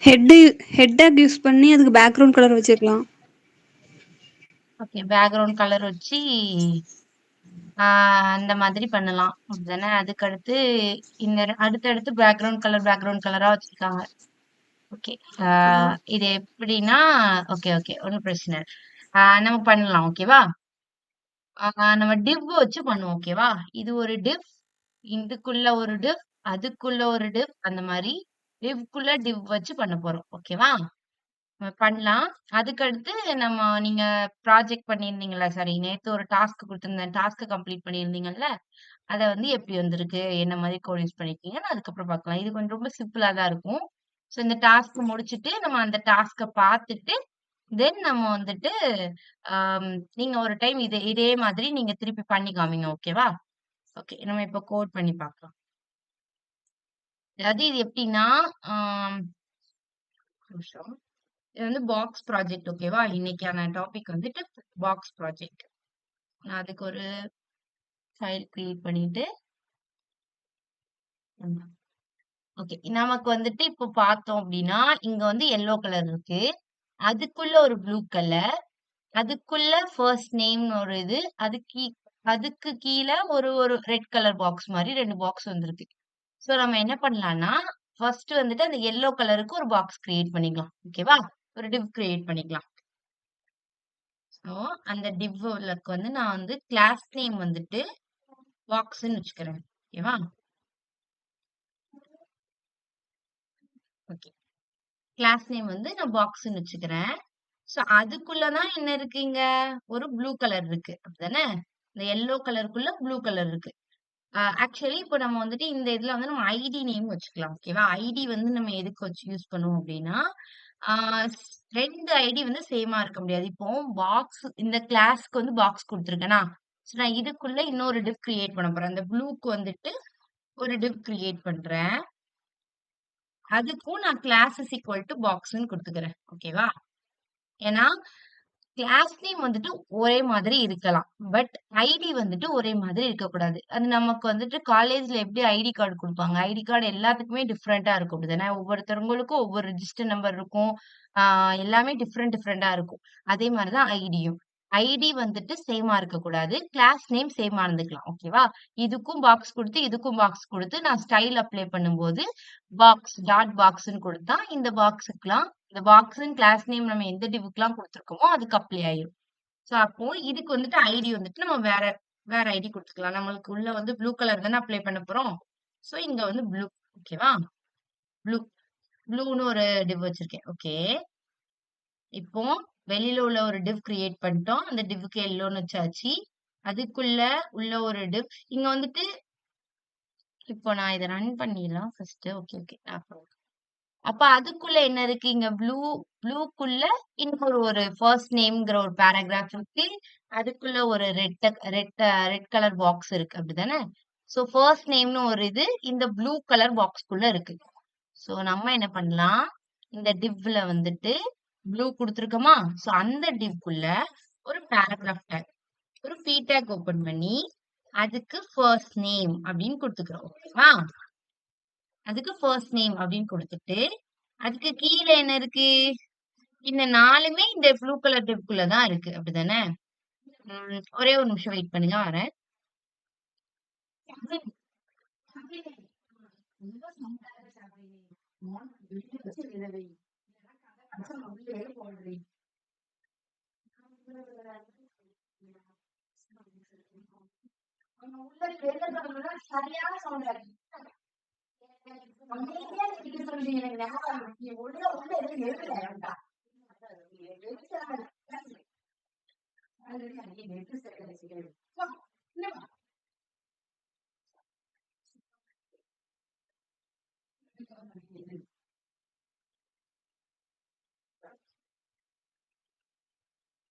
Head head take use பண்ணி அதுக்கு background colour வச்சுக்கலாம். ஓகே. பேக்ரவுண்ட் கலர் வச்சு அந்த மாதிரி பண்ணலாம். அப்படிதானே? அதுக்கடுத்து அடுத்தடுத்து பேக்ரவுண்ட் கலரா வச்சிருக்காங்க. ஓகே. ஆமா. இது எப்படின்னா ஓகே, ஓகே. ஒண்ணும் பிரச்சனை இல்ல. நம்ம பண்ணலாம். ஓகேவா? நம்ம டிவ் வச்சு பண்ணுவோம். ஓகேவா? இது ஒரு டிவ், இதுக்குள்ள ஒரு டிவ், அதுக்குள்ள ஒரு டிவ், அந்த மாரி டிவ்க்குள்ள டிவ் வச்சு பண்ண போறோம். ஓகேவா? பண்ணலாம். அதுக்கடுத்து நீங்க ப்ராஜெக்ட் பண்ணியிருந்தீங்கல்ல, சாரி நேத்து ஒரு டாஸ்க் குடுத்திருந்தேன். டாஸ்க்க கம்ப்ளீட் பண்ணியிருந்தீங்கல்ல, அத வந்து எப்படி வந்திருக்கு? என்ன மாரி கோட் யூஸ் பண்ணியிருக்கீங்கன்னு அதுக்கப்புறம் பார்க்கலாம். இது கொஞ்சம் ரொம்ப சிம்பிளா தான் இருக்கும். ஸோ இந்த டாஸ்க் முடிச்சுட்டு, நம்ம அந்த டாஸ்க்க பார்த்துட்டு, தென் நம்ம வந்துட்டு ஆம், நீங்க ஒரு டைம் இதே மாதிரி நீங்க திருப்பி பண்ணி காமிங்க. ஓகேவா? ஓகே. நம்ம இப்ப கோட் பண்ணி பார்க்கலாம். அதாவது இது எப்படின்னா, ஆம், ஒரு நிமிஷம். இது வந்து பாக்ஸ் ப்ராஜெக்ட். ஓகேவா? இன்னைக்கான டாபிக் வந்துட்டு பாக்ஸ் ப்ராஜெக்ட். நான் அதுக்கு ஒரு ஃபைல் கிரியேட் பண்ணிட்டு ஓகே. நமக்கு வந்துட்டு இப்போ பார்த்தோம் அப்படின்னா, இங்க வந்து எல்லோ கலர் இருக்கு. அதுக்குள்ள ஒரு ப்ளூ கலர், அதுக்குள்ள ஃபர்ஸ்ட் நேம்னு ஒரு இது, அதுக்கு கீழ ஒரு ஒரு ரெட் கலர் பாக்ஸ் மாரி 2 பாக்ஸ் வந்திருக்கு. சோ நம்ம என்ன பண்ணலாம்னா, ஃபர்ஸ்ட் வந்துட்டு அந்த எல்லோ கலருக்கு ஒரு பாக்ஸ் கிரியேட் பண்ணிக்கலாம். ஓகேவா? ஒரு டிவ் கிரியேட் பண்ணிக்கலாம். சோ அந்த டிவ்வுலக்கு வந்து நான் வந்து கிளாஸ் நேம் வந்துட்டு பாக்ஸ்ன்னு வச்சுக்கிறேன். ஓகேவா? ஓகே. கிளாஸ் நேம் வந்து நான் பாக்ஸ்ன்னு வச்சுக்கிறேன். சோ அதுக்குள்ள தான் என்ன இருக்குங்க? ஒரு ப்ளூ கலர் இருக்கு. அப்படிதானே? இந்த எல்லோ கலருக்குள்ள ப்ளூ கலர் இருக்கு. ஆக்சுவலி இப்போ நம்ம வந்துட்டு இந்த இதுல வந்து நம்ம ஐடி நேம் வச்சுக்கலாம். ஓகேவா? ஐடி வந்து நம்ம எதுக்கு வச்சு யூஸ் பண்ணுவோம் அப்படின்னா, ஆ 2 ஐடி வந்து சேமா இருக்க முடியாது. இப்போ இந்த கிளாஸ்க்கு வந்து பாக்ஸ் குடுத்துருக்கேனா, சோ நான் இதுக்குள்ள இன்னொரு டிவ் கிரியேட் பண்ண போறேன். அந்த ப்ளூக்கு வந்துட்டு ஒரு டிவ் கிரியேட் பண்றேன். அதுக்கும் நான் கிளாஸ் இஸ் ஈக்குவல் டூ பாக்ஸ்ன்னு குடுத்துக்கிறேன். ஓகேவா? ஏன்னா கிளாஸ் நேம் வந்துட்டு ஒரே மாதிரி இருக்கலாம். பட் ஐடி வந்துட்டு ஒரே மாதிரி இருக்கக்கூடாது. அது நமக்கு வந்துட்டு காலேஜ்ல எப்படி ஐடி கார்டு குடுப்பாங்க. ஐடி கார்டு எல்லாத்துக்குமே டிஃபரெண்ட்டா இருக்கும். அப்படிதானே? ஒவ்வொருத்தவங்களுக்கும் ஒவ்வொரு ரிஜிஸ்டர் நம்பர் இருக்கும். ஆ எல்லாமே டிஃபரெண்டா இருக்கும். அதே மாரி தான் ஐடியும். ஐடி வந்துட்டு சேமா இருக்கக்கூடாது. கிளாஸ் நேம் சேமா இருந்துக்கலாம். ஓகேவா? இதுக்கும் பாக்ஸ் குடுத்து நான் ஸ்டைல் அப்ளை பண்ணும்போது பாக்ஸ்ன்னு குடுத்தா, இந்த பாக்ஸ்ன்னு கிளாஸ் நேம் நம்ம எந்த டிவ்க்குலாம் குடுத்துருக்கோமோ அதுக்கு அப்ளை ஆயிரும். சோ அப்போ இதுக்கு வந்துட்டு ஐடி வந்துட்டு நம்ம வேற வேற ஐடி குடுத்துக்கலாம். நம்மளுக்கு உள்ள வந்து ப்ளூ கலர் தானே அப்ளை பண்ண போறோம். சோ இங்க வந்து ப்ளூ. ஓகேவா? ப்ளூ ப்ளூன்னு ஒரு டிவ் வச்சிருக்கேன். ஓகே. இப்போ வெளியில உள்ள ஒரு டிவ் கிரியேட் பண்ணிட்டோம். அந்த டிவ்க்கு எல்லோன்னு வச்சாச்சு. அதுக்குள்ள உள்ள ஒரு டிவ் இங்க வந்துட்டு இப்போ நான் இத ரன் பண்ணிடலாம் ஃபர்ஸ்ட். Okay, okay. அப்ப அதுக்குள்ள என்ன இருக்கு? இங்க ப்ளூக்குள்ள இன்னொரு ஒரு ஃபர்ஸ்ட் நேம்ங்கிற ஒரு பேராகிராஃப் இருக்கு. அதுக்குள்ள ஒரு ரெட் கலர் பாக்ஸ் இருக்கு. அப்படிதானே? சோ ஃபர்ஸ்ட் நேம்னு ஒரு இது இந்த ப்ளூ கலர் பாக்ஸ்க்குள்ள இருக்கு. சோ நம்ம என்ன பண்ணலாம்? இந்த டிவ்ல வந்துட்டு ப்ளூ குடுத்துருக்கோமா? சோ அந்த டிவ்க்குள்ள ஒரு பேராகிராஃப் டேக், ஒரு பி டேக் ஓபன் பண்ணி அதுக்கு ஃபர்ஸ்ட் நேம் அப்படின்னு குடுத்துக்கிறோம். ஓகேவா? அதுக்கு ஃபர்ஸ்ட் நேம் அப்படின்னு குடுத்துட்டு, அதுக்கு கீழ என்ன இருக்கு? இந்த 4மே இந்த ப்ளூ கலர் டிப்குள்ள தான் இருக்கு. அப்படிதானே? ஒரே ஒரு நிமிஷம் வெயிட் பண்ணுங்க வரேன்.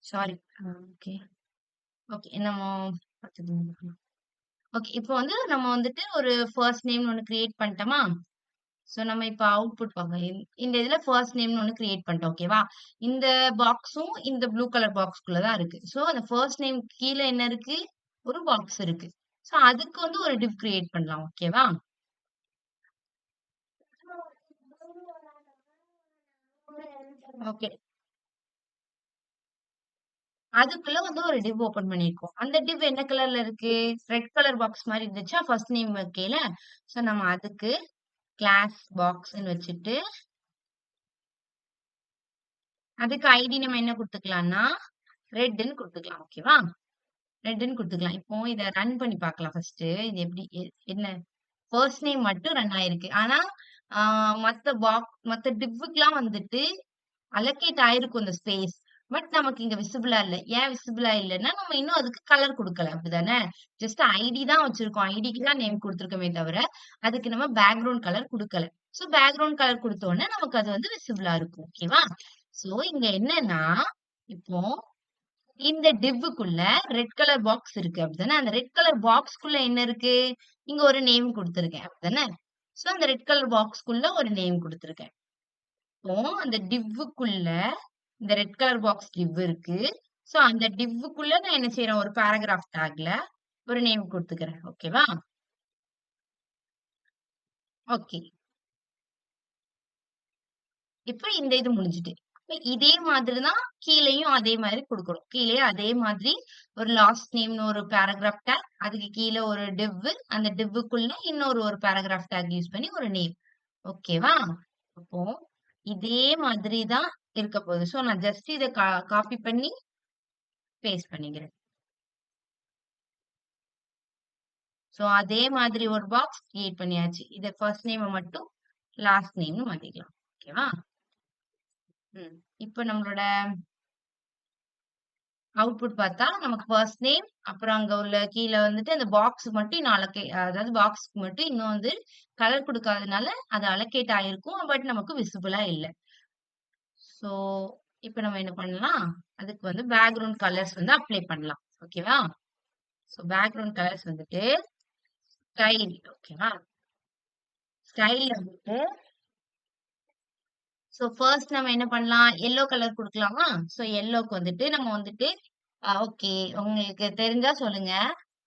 சாரி. ஓகே. ஓகே. ஓகே. இப்போ வந்து நம்ம வந்துட்டு ஒரு ஃபர்ஸ்ட் நேம்னு ஒண்ணு கிரியேட் பண்ணிட்டோமா? சோ நம்ம இப்ப அவுட்புட் பார்க்கலாம். இந்த இதுல ஃபர்ஸ்ட் நேம்னு ஒண்ணு கிரியேட் பண்ணிட்டோம். ஓகேவா? இந்த பாக்ஸும் இந்த ப்ளூ கலர் பாக்ஸ்க்குள்ள தான் இருக்கு. சோ அந்த ஃபர்ஸ்ட் நேம் கீழ என்ன இருக்கு? ஒரு பாக்ஸ் இருக்கு. சோ அதுக்கு வந்து ஒரு டிவ் கிரியேட் பண்ணலாம். ஓகேவா? ஓகே. அதுக்குள்ள வந்து ஒரு டிவ் ஓப்பன் பண்ணியிருக்கோம். அந்த டிவ் என்ன கலர்ல இருக்கு? ரெட் கலர் பாக்ஸ் மாரி இருந்துச்சா ஃபர்ஸ்ட் நேம் வைக்கையில. சோ நம்ம அதுக்கு கிளாஸ் பாக்ஸ்ன்னு வச்சுட்டு, அதுக்கு ஐடி நம்ம என்ன குடுத்துக்கலாம்னா, ரெட்ன்னு குடுத்துக்கலாம். ஓகேவா? ரெட்ன்னு குடுத்துக்கலாம். இப்போ இத ரன் பண்ணி பார்க்கலாம் ஃபர்ஸ்ட்டு. இது எப்படி என்ன ஃபர்ஸ்ட் நேம் மட்டும் ரன் ஆயிருக்கு. ஆனா, ஆ மத்த டிவ்வுக்குலாம் வந்துட்டு அலோகேட் ஆயிருக்கும் இந்த ஸ்பேஸ். பட் நமக்கு இங்க விசிபிளா இல்ல. ஏன் விசிபிளா இல்லன்னா, நம்ம இன்னும் அதுக்கு கலர் குடுக்கல. அப்படிதானே? ஜஸ்ட் ஐடி தான் வச்சிருக்கோம். ஐடிக்கு தான் நேம் குடுத்துருக்கோமே தவிர, அதுக்கு நம்ம பேக்கிரவுண்ட் கலர் குடுக்கல. சோ பேக்கிரவுண்ட் கலர் குடுத்தோனே நமக்கு அது வந்து விசிபிளா இருக்கும். ஓகேவா? சோ இங்க என்னன்னா, இப்போ இந்த டிவ்வுக்குள்ள ரெட் கலர் பாக்ஸ் இருக்கு. அப்படிதானே? அந்த ரெட் கலர் பாக்ஸ்க்குள்ள என்ன இருக்கு? இங்க ஒரு நேம் குடுத்துருக்கேன். அப்படிதானே? சோ அந்த ரெட் கலர் பாக்ஸ்க்குள்ள ஒரு நேம் குடுத்துருக்கேன். இப்போ அந்த டிவ்வுக்குள்ள இந்த ரெட் கலர் பாக்ஸ் டிவ் இருக்கு. சோ அந்த டிவ்வுக்குள்ள நான் என்ன செய்றேன்? ஒரு பேராகிராஃப் டாக்ல ஒரு நேம் குடுத்துக்கிறேன். ஓகேவா? ஓகே. இப்ப இந்த இது முடிஞ்சுட்டு. இப்ப இதே மாதிரி தான் கீழயும் அதே மாதிரி குடுக்கணும். கீழயும் அதே மாதிரி ஒரு லாஸ்ட் நேம்னு ஒரு பேராகிராஃப் டாக், அதுக்கு கீழ ஒரு டிவ், அந்த டிவ்வுக்குள்ள ஒரு பேராகிராஃப் டாக் யூஸ் பண்ணி ஒரு நேம். ஓகேவா? அப்போ இதே மாதிரி தான் இருக்க போகுது. சோ நான் ஜஸ்ட் இத காப்பி பண்ணி பேஸ்ட் பண்ணிக்கிறேன். சோ அதே மாதிரி ஒரு பாக்ஸ் கிரியேட் பண்ணியாச்சு. இத ஃபர்ஸ்ட் நேம மட்டும் லாஸ்ட் நேம்னு மாத்திக்கலாம். ஓகேவா? ம். இப்ப நம்மளோட அவுட்புட் பார்த்தா, நமக்கு ஃபர்ஸ்ட் நேம், அப்புறம் அங்க உள்ள கீழ வந்துட்டு அந்த பாக்ஸ் மட்டும் இன்னும் அதாவது பாக்ஸ்க்கு மட்டும் இன்னும் வந்து கலர் குடுக்காதனால, அது அலோகேட் ஆயிருக்கும். பட் நமக்கு விசிபிளா இல்ல. சோ, இப்ப நம்ம என்ன பண்ணலாம்? அதுக்கு வந்து பேக்கிரவுண்ட் கலர்ஸ் வந்து அப்ளை பண்ணலாம். ஓகேவா? சோ பேக்கிரவுண்ட் கலர்ஸ் வந்துட்டு ஸ்டைல். ஓகேவா? ஸ்டைல்ல வந்துட்டு சோ ஃபர்ஸ்ட் நம்ம என்ன பண்ணலாம்? எல்லோ கலர் குடுக்கலாமா? சோ எல்லோக்கு வந்துட்டு நம்ம வந்துட்டு ஓகே. உங்களுக்கு தெரிஞ்சா சொல்லுங்க.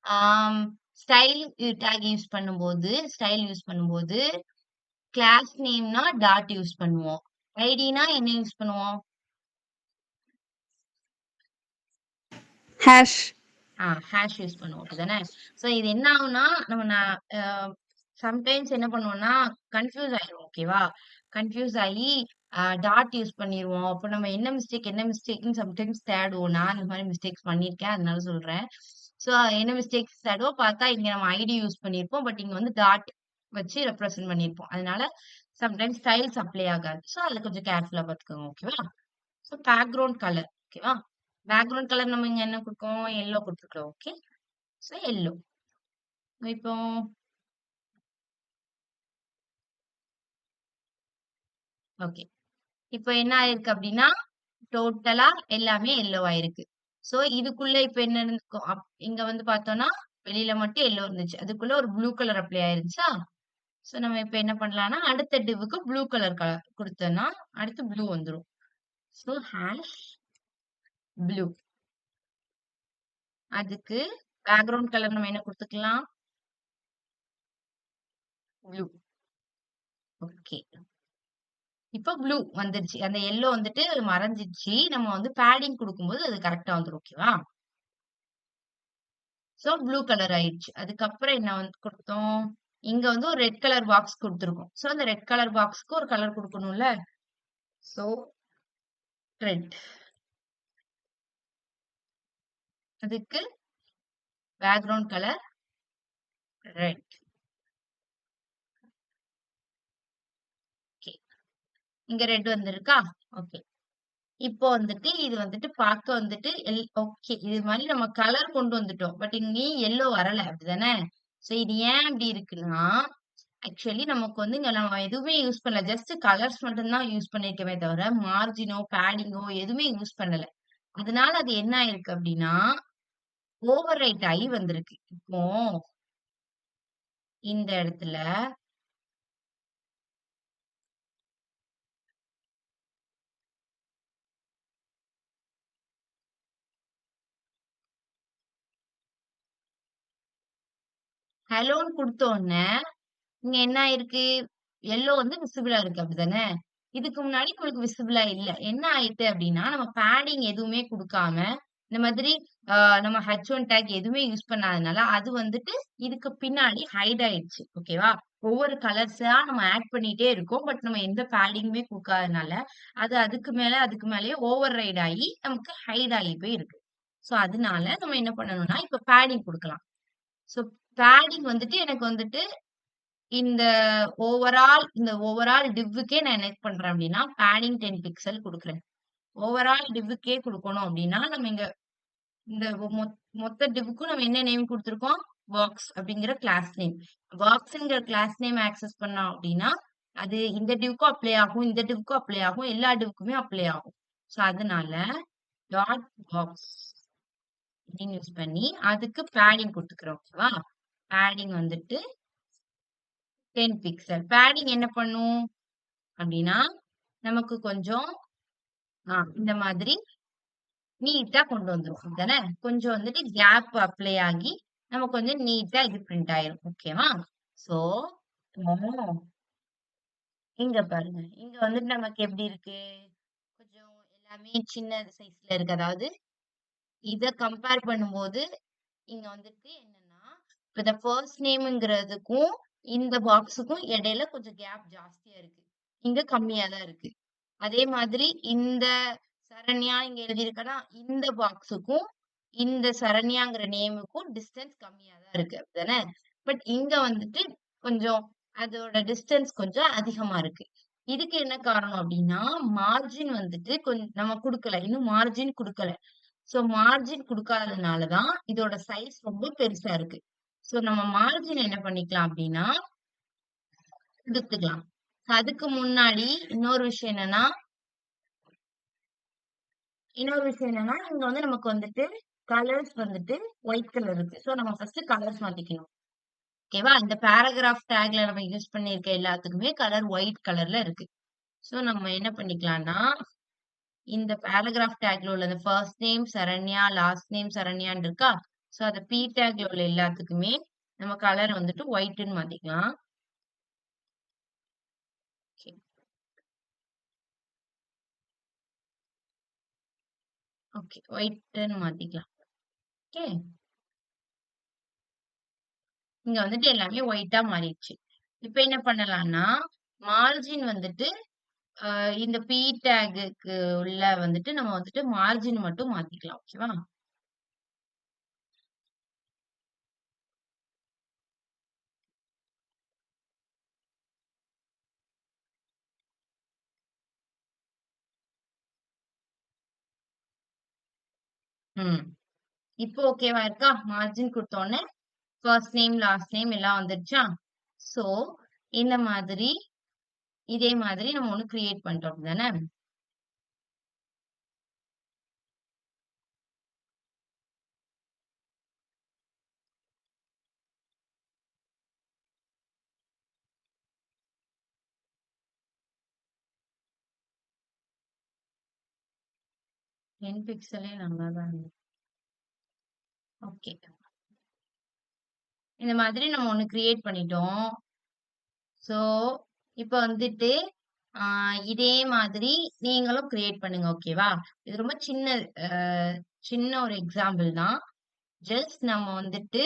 ஆம் ஸ்டைல் டாக் யூஸ் பண்ணும்போது, கிளாஸ் நேம்னா டாட் யூஸ் பண்ணுவோம். ஐடினா என்ன யூஸ் பண்ணுவோம்? ஹேஷ். ஹேஷ் யூஸ் பண்ணுவோம். அப்படிதானே? சோ இது என்ன ஆகும்னா, நம்ம அ சம்டைம்ஸ் என்ன பண்ணுவோம்னா, கன்ஃப்யூஸ் ஆயிருவோம். ஓகேவா? கன்ஃப்யூஸ் ஆயி டாட் யூஸ் பண்ணிருவோம். அப்ப நம்ம என்ன மிஸ்டேக்ன்னு சம்டைம்ஸ் தேடுவோம். நான் இந்த மாரி மிஸ்டேக்ஸ் பண்ணியிருக்கேன். அதனால சொல்றேன். சோ என்ன மிஸ்டேக்ஸ் தேடுவோம் பார்த்தா, இங்க நம்ம ஐடி யூஸ் பண்ணியிருப்போம். பட் இங்க வந்து டாட் வச்சு ரெப்ரசன்ட் பண்ணியிருப்போம். அதனால சம்டைம்ஸ் ஸ்டைல்ஸ் அப்ளை ஆகாது. சோ அதுல கொஞ்சம் கேர்ஃபுல்லா பார்த்துக்கோங்க. ஓகேவா? So background colour. ஓகேவா? பேக்கிரவுண்ட் கலர் நம்ம இங்க என்ன குடுக்கோம்? எல்லோ குடுத்துருக்கோம். ஓகே. So yellow. இப்போ ஓகே. இப்போ என்ன ஆயிருக்கு அப்டின்னா, டோட்டலா எல்லாமே எல்லோ ஆயிருக்கு. சோ இதுக்குள்ள இப்ப என்ன இருந்துக்கும் இங்க வந்து பார்த்தோம்னா, வெளியில மட்டும் எல்லோ இருந்துச்சு. அதுக்குள்ள ஒரு ப்ளூ கலர் அப்ளை ஆயிருச்சா? சோ நம்ம இப்ப என்ன பண்ணலாம்னா, அடுத்த டிவ்வுக்கு ப்ளூ கலர் குடுத்தோம்னா, அடுத்து ப்ளூ வந்துரும். So hash blue. அதுக்கு பேக்கிரவுண்ட் கலர் நம்ம என்ன குடுத்துக்கலாம்? ப்ளூ. ஓகே. இப்ப ப்ளூ வந்துருச்சு. அந்த எல்லோ வந்துட்டு மறைஞ்சிருச்சு. நம்ம வந்து பேடிங் குடுக்கும்போது அது கரெக்ட்டா வந்துரும். ஓகேவா? சோ ப்ளூ கலர் ஆயிடுச்சு. அதுக்கப்புறம் என்ன வந்து குடுத்தோம்? இங்க வந்து ஒரு ரெட் கலர் பாக்ஸ் குடுத்துருக்கோம். சோ அந்த ரெட் கலர் பாக்ஸ்க்கு ஒரு கலர் குடுக்கணும்ல. So red. அதுக்கு பேக்கிரவுண்ட் கலர் ரெட். ஓகே. இங்க ரெட் வந்திருக்கா? ஓகே. இப்போ வந்துட்டு இது வந்துட்டு பார்க்க வந்துட்டு ஓகே. இது மாரி நம்ம கலர் கொண்டு வந்துட்டோம். பட் இங்கேயும் எல்லோ வரல. அப்படிதானே? சோ இது ஏன் அப்படி இருக்குன்னா, ஆக்சுவலி நமக்கு வந்து இங்க நம்ம எதுவுமே யூஸ் பண்ணல. ஜஸ்ட் கலர்ஸ் மட்டும் தான் யூஸ் பண்ணியிருக்கோமே தவிர, மார்ஜினோ, பேடிங்கோ எதுவுமே யூஸ் பண்ணல. அதனால அது என்ன ஆயிருக்கு அப்படின்னா, ஓவர் ரைட் ஆகி வந்திருக்கு. இப்போ இந்த இடத்துல ஹலோன்னு குடுத்த உடனே, இங்க என்ன ஆயிருக்கு? எல்லோ வந்து விசிபிளா இருக்கு. அப்படிதானே? இதுக்கு முன்னாடி உங்களுக்கு விசிபிளா இல்ல. என்ன ஆயிட்டு அப்டின்னா, நம்ம பேடிங் எதுவுமே குடுக்காம, இந்த மாதிரி நம்ம H1 டேக் எதுவுமே யூஸ் பண்ணாதனால, அது வந்துட்டு இதுக்கு பின்னாடி ஹைட் ஆயிடுச்சு. ஓகேவா? ஒவ்வொரு கலர்ஸா நம்ம ஆட் பண்ணிட்டே இருக்கோம். பட் நம்ம எந்த பேடிங்குமே குடுக்காதனால, அது அதுக்கு மேல அதுக்கு மேலயே ஓவர் ரைட் ஆயி, நமக்கு ஹைட் ஆகி போய் இருக்கு. சோ, அதனால நம்ம என்ன பண்ணணும்னா, இப்ப பேடிங் குடுக்கலாம். சோ, பேடிங் வந்துட்டு எனக்கு வந்துட்டு இந்த ஓவரால் டிவ்வுக்கே நான் என்ன பண்றேன் அப்டின்னா, பேடிங் 10 பிக்சல் குடுக்குறேன். ஓவரால் டிவ்வுக்கே குடுக்கணும் அப்டின்னா, நம்ம இங்க இந்த மொத்த டிவ்வுக்கும் நம்ம என்ன நேம் குடுத்துருக்கோம்? பாக்ஸ் அப்டிங்கிற கிளாஸ் நேம். பாக்ஸ்ங்கிற கிளாஸ் நேம் ஆக்சஸ் பண்ணோம் அப்டின்னா, அது இந்த டிவ்வுக்கும் அப்ளை ஆகும், இந்த டிவ்வுக்கும் அப்ளை ஆகும், எல்லா டிவ்வுக்குமே அப்ளை ஆகும். சோ, அதனால டாட் பாக்ஸ் அப்டின்னு யூஸ் பண்ணி, அதுக்கு பேடிங் குடுத்துக்கிறோம். ஓகேவா? பேடிங் வந்துட்டு 10 பிக்சல். பேடிங் என்ன பண்ணும்? அப்டின்னா, நமக்கு கொஞ்சம் இந்த மாதிரி நீட்டா கொண்டு வந்துரும். அப்படிதானே? கொஞ்சம் வந்துட்டு கேப் அப்ளை ஆகி, நமக்கு வந்து நீட்டா இது பிரிண்ட் ஆயிரும். ஓகேவா? சோ, இங்க பாருங்க. இங்க வந்துட்டு நமக்கு எப்படி இருக்கு? கொஞ்சம் எல்லாமே சின்ன சைஸ்ல இருக்கு. அதாவது, இத கம்பேர் பண்ணும்போது, இங்க வந்துட்டு என்னன்னா, இப்ப இந்த ஃபர்ஸ்ட் நேம்ங்கிறதுக்கும், இந்த பாக்ஸுக்கும் இடையில கொஞ்சம் கேப் ஜாஸ்தியா இருக்கு. இங்க கம்மியா தான் இருக்கு. அதே மாதிரி இந்த சரண்யா இங்க எழுதியிருக்கனா, இந்த பாக்ஸுக்கும், இந்த சரண்யாங்கிற நேமுக்கும் டிஸ்டன்ஸ் கம்மியா தான் இருக்கு. அப்படிதானே? பட் இங்க வந்துட்டு கொஞ்சம் அதோட டிஸ்டன்ஸ் கொஞ்சம் அதிகமா இருக்கு. இதுக்கு என்ன காரணம் அப்படின்னா, மார்ஜின் வந்துட்டு நம்ம குடுக்கல. இன்னும் மார்ஜின் குடுக்கல. சோ மார்ஜின் குடுக்காததுனால தான் இதோட சைஸ் ரொம்ப பெருசா இருக்கு. சோ நம்ம மார்ஜின் என்ன பண்ணிக்கலாம் அப்படின்னா, குடுத்துக்கலாம். அதுக்கு முன்னாடி இன்னொரு விஷயம் என்னன்னா, இங்க வந்து நமக்கு வந்துட்டு கலர்ஸ் வந்துட்டு ஒயிட் கலர் இருக்கு. சோ நம்ம ஃபர்ஸ்ட் கலர்ஸ் மாத்திக்கணும். ஓகேவா? இந்த பேராகிராஃப் டேக்ல நம்ம யூஸ் பண்ணியிருக்க எல்லாத்துக்குமே கலர் ஒயிட் கலர்ல இருக்கு. சோ நம்ம என்ன பண்ணிக்கலாம்னா, இந்த பேராகிராஃப் டேக்ல உள்ள இந்த first name Saranya, last name சரண்யான்னு இருக்கா? சோ அத பி டேக்ல உள்ள எல்லாத்துக்குமே நம்ம கலர் வந்துட்டு ஒயிட்ன்னு மாத்திக்கலாம். ஓகே. ஒயிட்ன்னு மாத்திக்கலாம். ஓகே. இங்க வந்துட்டு எல்லாமே ஒயிட்டா மாறிடுச்சு. இப்ப என்ன பண்ணலாம்னா, மார்ஜின் வந்துட்டு இந்த பி டேகுக்கு உள்ள வந்துட்டு நம்ம வந்துட்டு மார்ஜின் மட்டும் மாத்திக்கலாம். ஓகேவா? ம். இப்போ ஓகேவா இருக்கா? மார்ஜின் குடுத்தோனே, ஃபர்ஸ்ட் நேம், லாஸ்ட் நேம் எல்லாம் வந்துருச்சா? சோ, இந்த மாதிரி இதே மாதிரி நம்ம ஒண்ணு கிரியேட் பண்ணிட்டோம். அப்படிதானே? 10 பிக்சலே நல்லா தான் இருக்கு. ஓகே. இந்த மாதிரி நம்ம ஒண்ணு கிரியேட் பண்ணிட்டோம். சோ, இப்ப வந்துட்டு ஆ இதே மாதிரி நீங்களும் கிரியேட் பண்ணுங்க. ஓகேவா? இது ரொம்ப சின்ன ஒரு எக்ஸாம்பிள் தான். ஜஸ்ட் நம்ம வந்துட்டு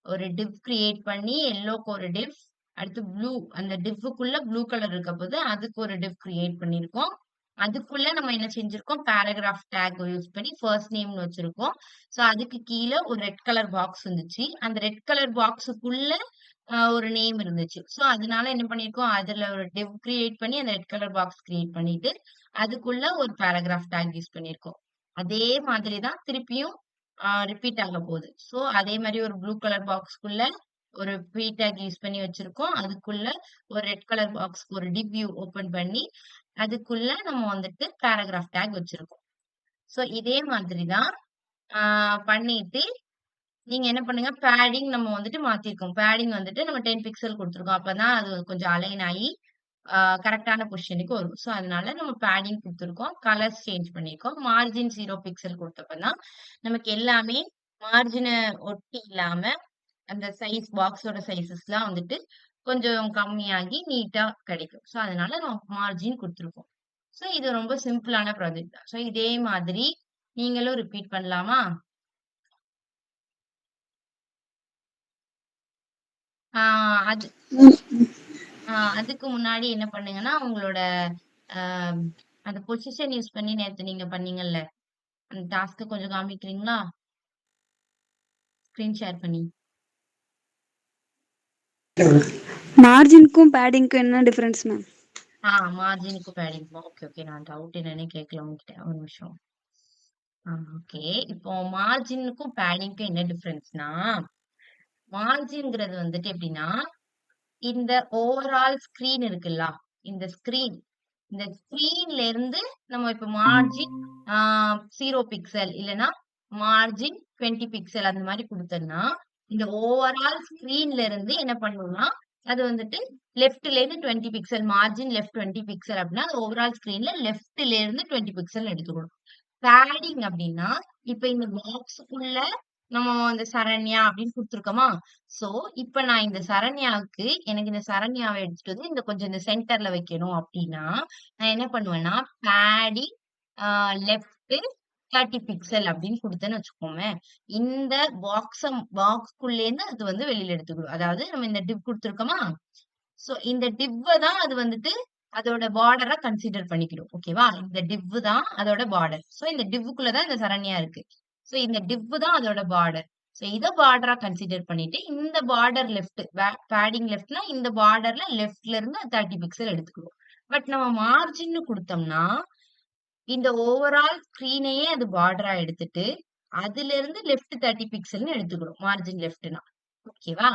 ஒரு டிவ் கிரியேட் பண்ணி எல்லோக்கு ஒரு டிவ், அடுத்து அந்த டிவ்வுக்குள்ள ப்ளூ கலர் இருக்க போது அதுக்கு ஒரு டிவ் கிரியேட் பண்ணியிருக்கோம். அதுக்குள்ள நம்ம என்ன செஞ்சிருக்கோம்? பேராகிராஃப் டேக் யூஸ் பண்ணி ஃபர்ஸ்ட் நேம்னு வச்சிருக்கோம். சோ அதுக்கு கீழ ஒரு ரெட் கலர் பாக்ஸ் இருந்துச்சு. அந்த ரெட் கலர் பாக்ஸுக்குள்ள ஒரு நேம் இருந்துச்சு. சோ அதனால என்ன பண்ணியிருக்கோம்? அதுல ஒரு டிவ் கிரியேட் பண்ணி அந்த ரெட் கலர் பாக்ஸ் கிரியேட் பண்ணிட்டு, அதுக்குள்ள ஒரு பேராகிராஃப் டேக் யூஸ் பண்ணியிருக்கோம். அதே மாதிரி தான் திருப்பியும் ரிப்பீட் ஆக போகுது. சோ அதே மாரி ஒரு ப்ளூ கலர் பாக்ஸ்க்குள்ள ஒரு ப்ரீ டேக் யூஸ் பண்ணி வச்சிருக்கோம். அதுக்குள்ள ஒரு ரெட் கலர் பாக்ஸ்க்கு ஒரு டிவ் வியூ ஓப்பன் பண்ணி, அதுக்குள்ள நம்ம வந்துட்டு பேராகிராஃப் டேக் வச்சிருக்கோம். சோ இதே மாதிரி தான் பண்ணிட்டு நீங்க என்ன பண்ணுங்க, பேடிங் நம்ம வந்துட்டு மாத்திருக்கோம். பேடிங் வந்துட்டு நம்ம 10 பிக்சல் குடுத்துருக்கோம். அப்பதான் அது கொஞ்சம் அலைன் ஆயி கரெக்ட்டான பொசிஷனுக்கு வரும். சோ, அதனால நம்ம பேடிங் குடுத்துருக்கோம். கலர்ஸ் சேஞ்ச் பண்ணியிருக்கோம். மார்ஜின் 0 பிக்சல் குடுத்தப்ப தான், நமக்கு எல்லாமே மார்ஜின ஒட்டி இல்லாம, அந்த பாக்ஸோட சைஸஸ்லாம் வந்துட்டு கொஞ்சம் கம்மியாகி நீட்டா கிடைக்கும். ஸோ அதனால நம்ம மார்ஜின் குடுத்துருக்கோம். ஸோ இது ரொம்ப சிம்பிளான ப்ராஜெக்ட் தான். ஸோ இதே மாதிரி நீங்களும் ரிப்பீட் பண்ணலாமா? ஆ அது அதுக்கு முன்னாடி என்ன பண்ணுங்கன்னா, உங்களோட அ அந்த பொசிஷன் யூஸ் பண்ணி நேத்து நீங்க பண்ணீங்கல்ல, அந்த டாஸ்க்க கொஞ்சம் காமிக்கிறீங்களா? ஸ்க்ரீன் ஷேர் பண்ணி. மார்ஜினுக்கும் பேடிங்க்கும் என்ன டிஃபரன்ஸ் மேம்? மார்ஜினுக்கும் பேடிங்க்கும். Okay, okay. நான் டவுட் என்னன்னே கேட்கல உங்ககிட்ட. ஒரு நிமிஷம். ஓகே. இப்போ மார்ஜினுக்கும் பேடிங்க்கும் என்ன டிஃபரன்ஸ்னா, மார்ஜின்ங்கிறது வந்துட்டு எப்படின்னா, இந்த ஓவரால் ஸ்க்ரீன் இருக்குல்ல, இந்த ஸ்க்ரீன் இந்த ஸ்க்ரீன்ல இருந்து நம்ம இப்ப மார்ஜின் ஆ 0 பிக்சல் இல்லன்னா மார்ஜின் 20 பிக்சல் அந்த மாரி குடுத்தோம்னா, இந்த ஓவரால் ஸ்க்ரீன்ல இருந்து என்ன பண்ணும்னா, அது வந்துட்டு லெஃப்ட்ல இருந்து 20 பிக்சல் மார்ஜின் லெஃப்ட் 20 பிக்சல் அப்டின்னா, அது ஓவரால் ஸ்க்ரீன்ல லெஃப்ட்ல இருந்து 20 பிக்சல் எடுத்துக்கணும். பேடிங் அப்டின்னா, இப்ப இந்த பாக்ஸ்க்குள்ள நம்ம இந்த சரண்யா அப்படின்னு குடுத்துருக்கோமா? சோ, இப்ப நான் இந்த சரண்யாவுக்கு எனக்கு இந்த சரண்யாவ எடுத்துட்டு வந்து இந்த கொஞ்சம் இந்த சென்டர்ல வைக்கணும் அப்டின்னா, நான் என்ன பண்ணுவேன்னா, பேடிங் ஆ லெஃப்ட் 30 பிக்சல் அப்படின்னு குடுத்தேன்னு வச்சுக்கோங்களேன். இந்த பாக்ஸ்க்குள்ளேருந்து அது வந்து வெளியில எடுத்துக்கிடும். அதாவது நம்ம இந்த டிவ் குடுத்துருக்கோமா? சோ, இந்த டிவ்வ தான் அது வந்துட்டு அதோட பார்டரா கன்சிடர் பண்ணிக்கிடும். ஓகேவா? இந்த டிவ் தான் அதோட பார்டர். சோ, இந்த டிவ்வுக்குள்ள தான் இந்த சரண்யா இருக்கு. சோ, இந்த டிவ் தான் அதோட பார்டர். சோ, இத பார்டரா கன்சிடர் பண்ணிட்டு, இந்த பார்டர் லெஃப்ட் பேடிங் லெஃப்ட்னா இந்த பார்டர்ல லெஃப்ட்ல இருந்து 30 பிக்சல் எடுத்துக்குவோம். பட் நம்ம மார்ஜின்னு குடுத்தோம்னா, இந்த ஓவரால் ஸ்க்ரீனையே அது பார்டரா எடுத்துட்டு, அதிலிருந்து லெஃப்ட் 30 பிக்சல்னு எடுத்துக்கிடும். மார்ஜின் லெஃப்ட்னா. ஓகேவா?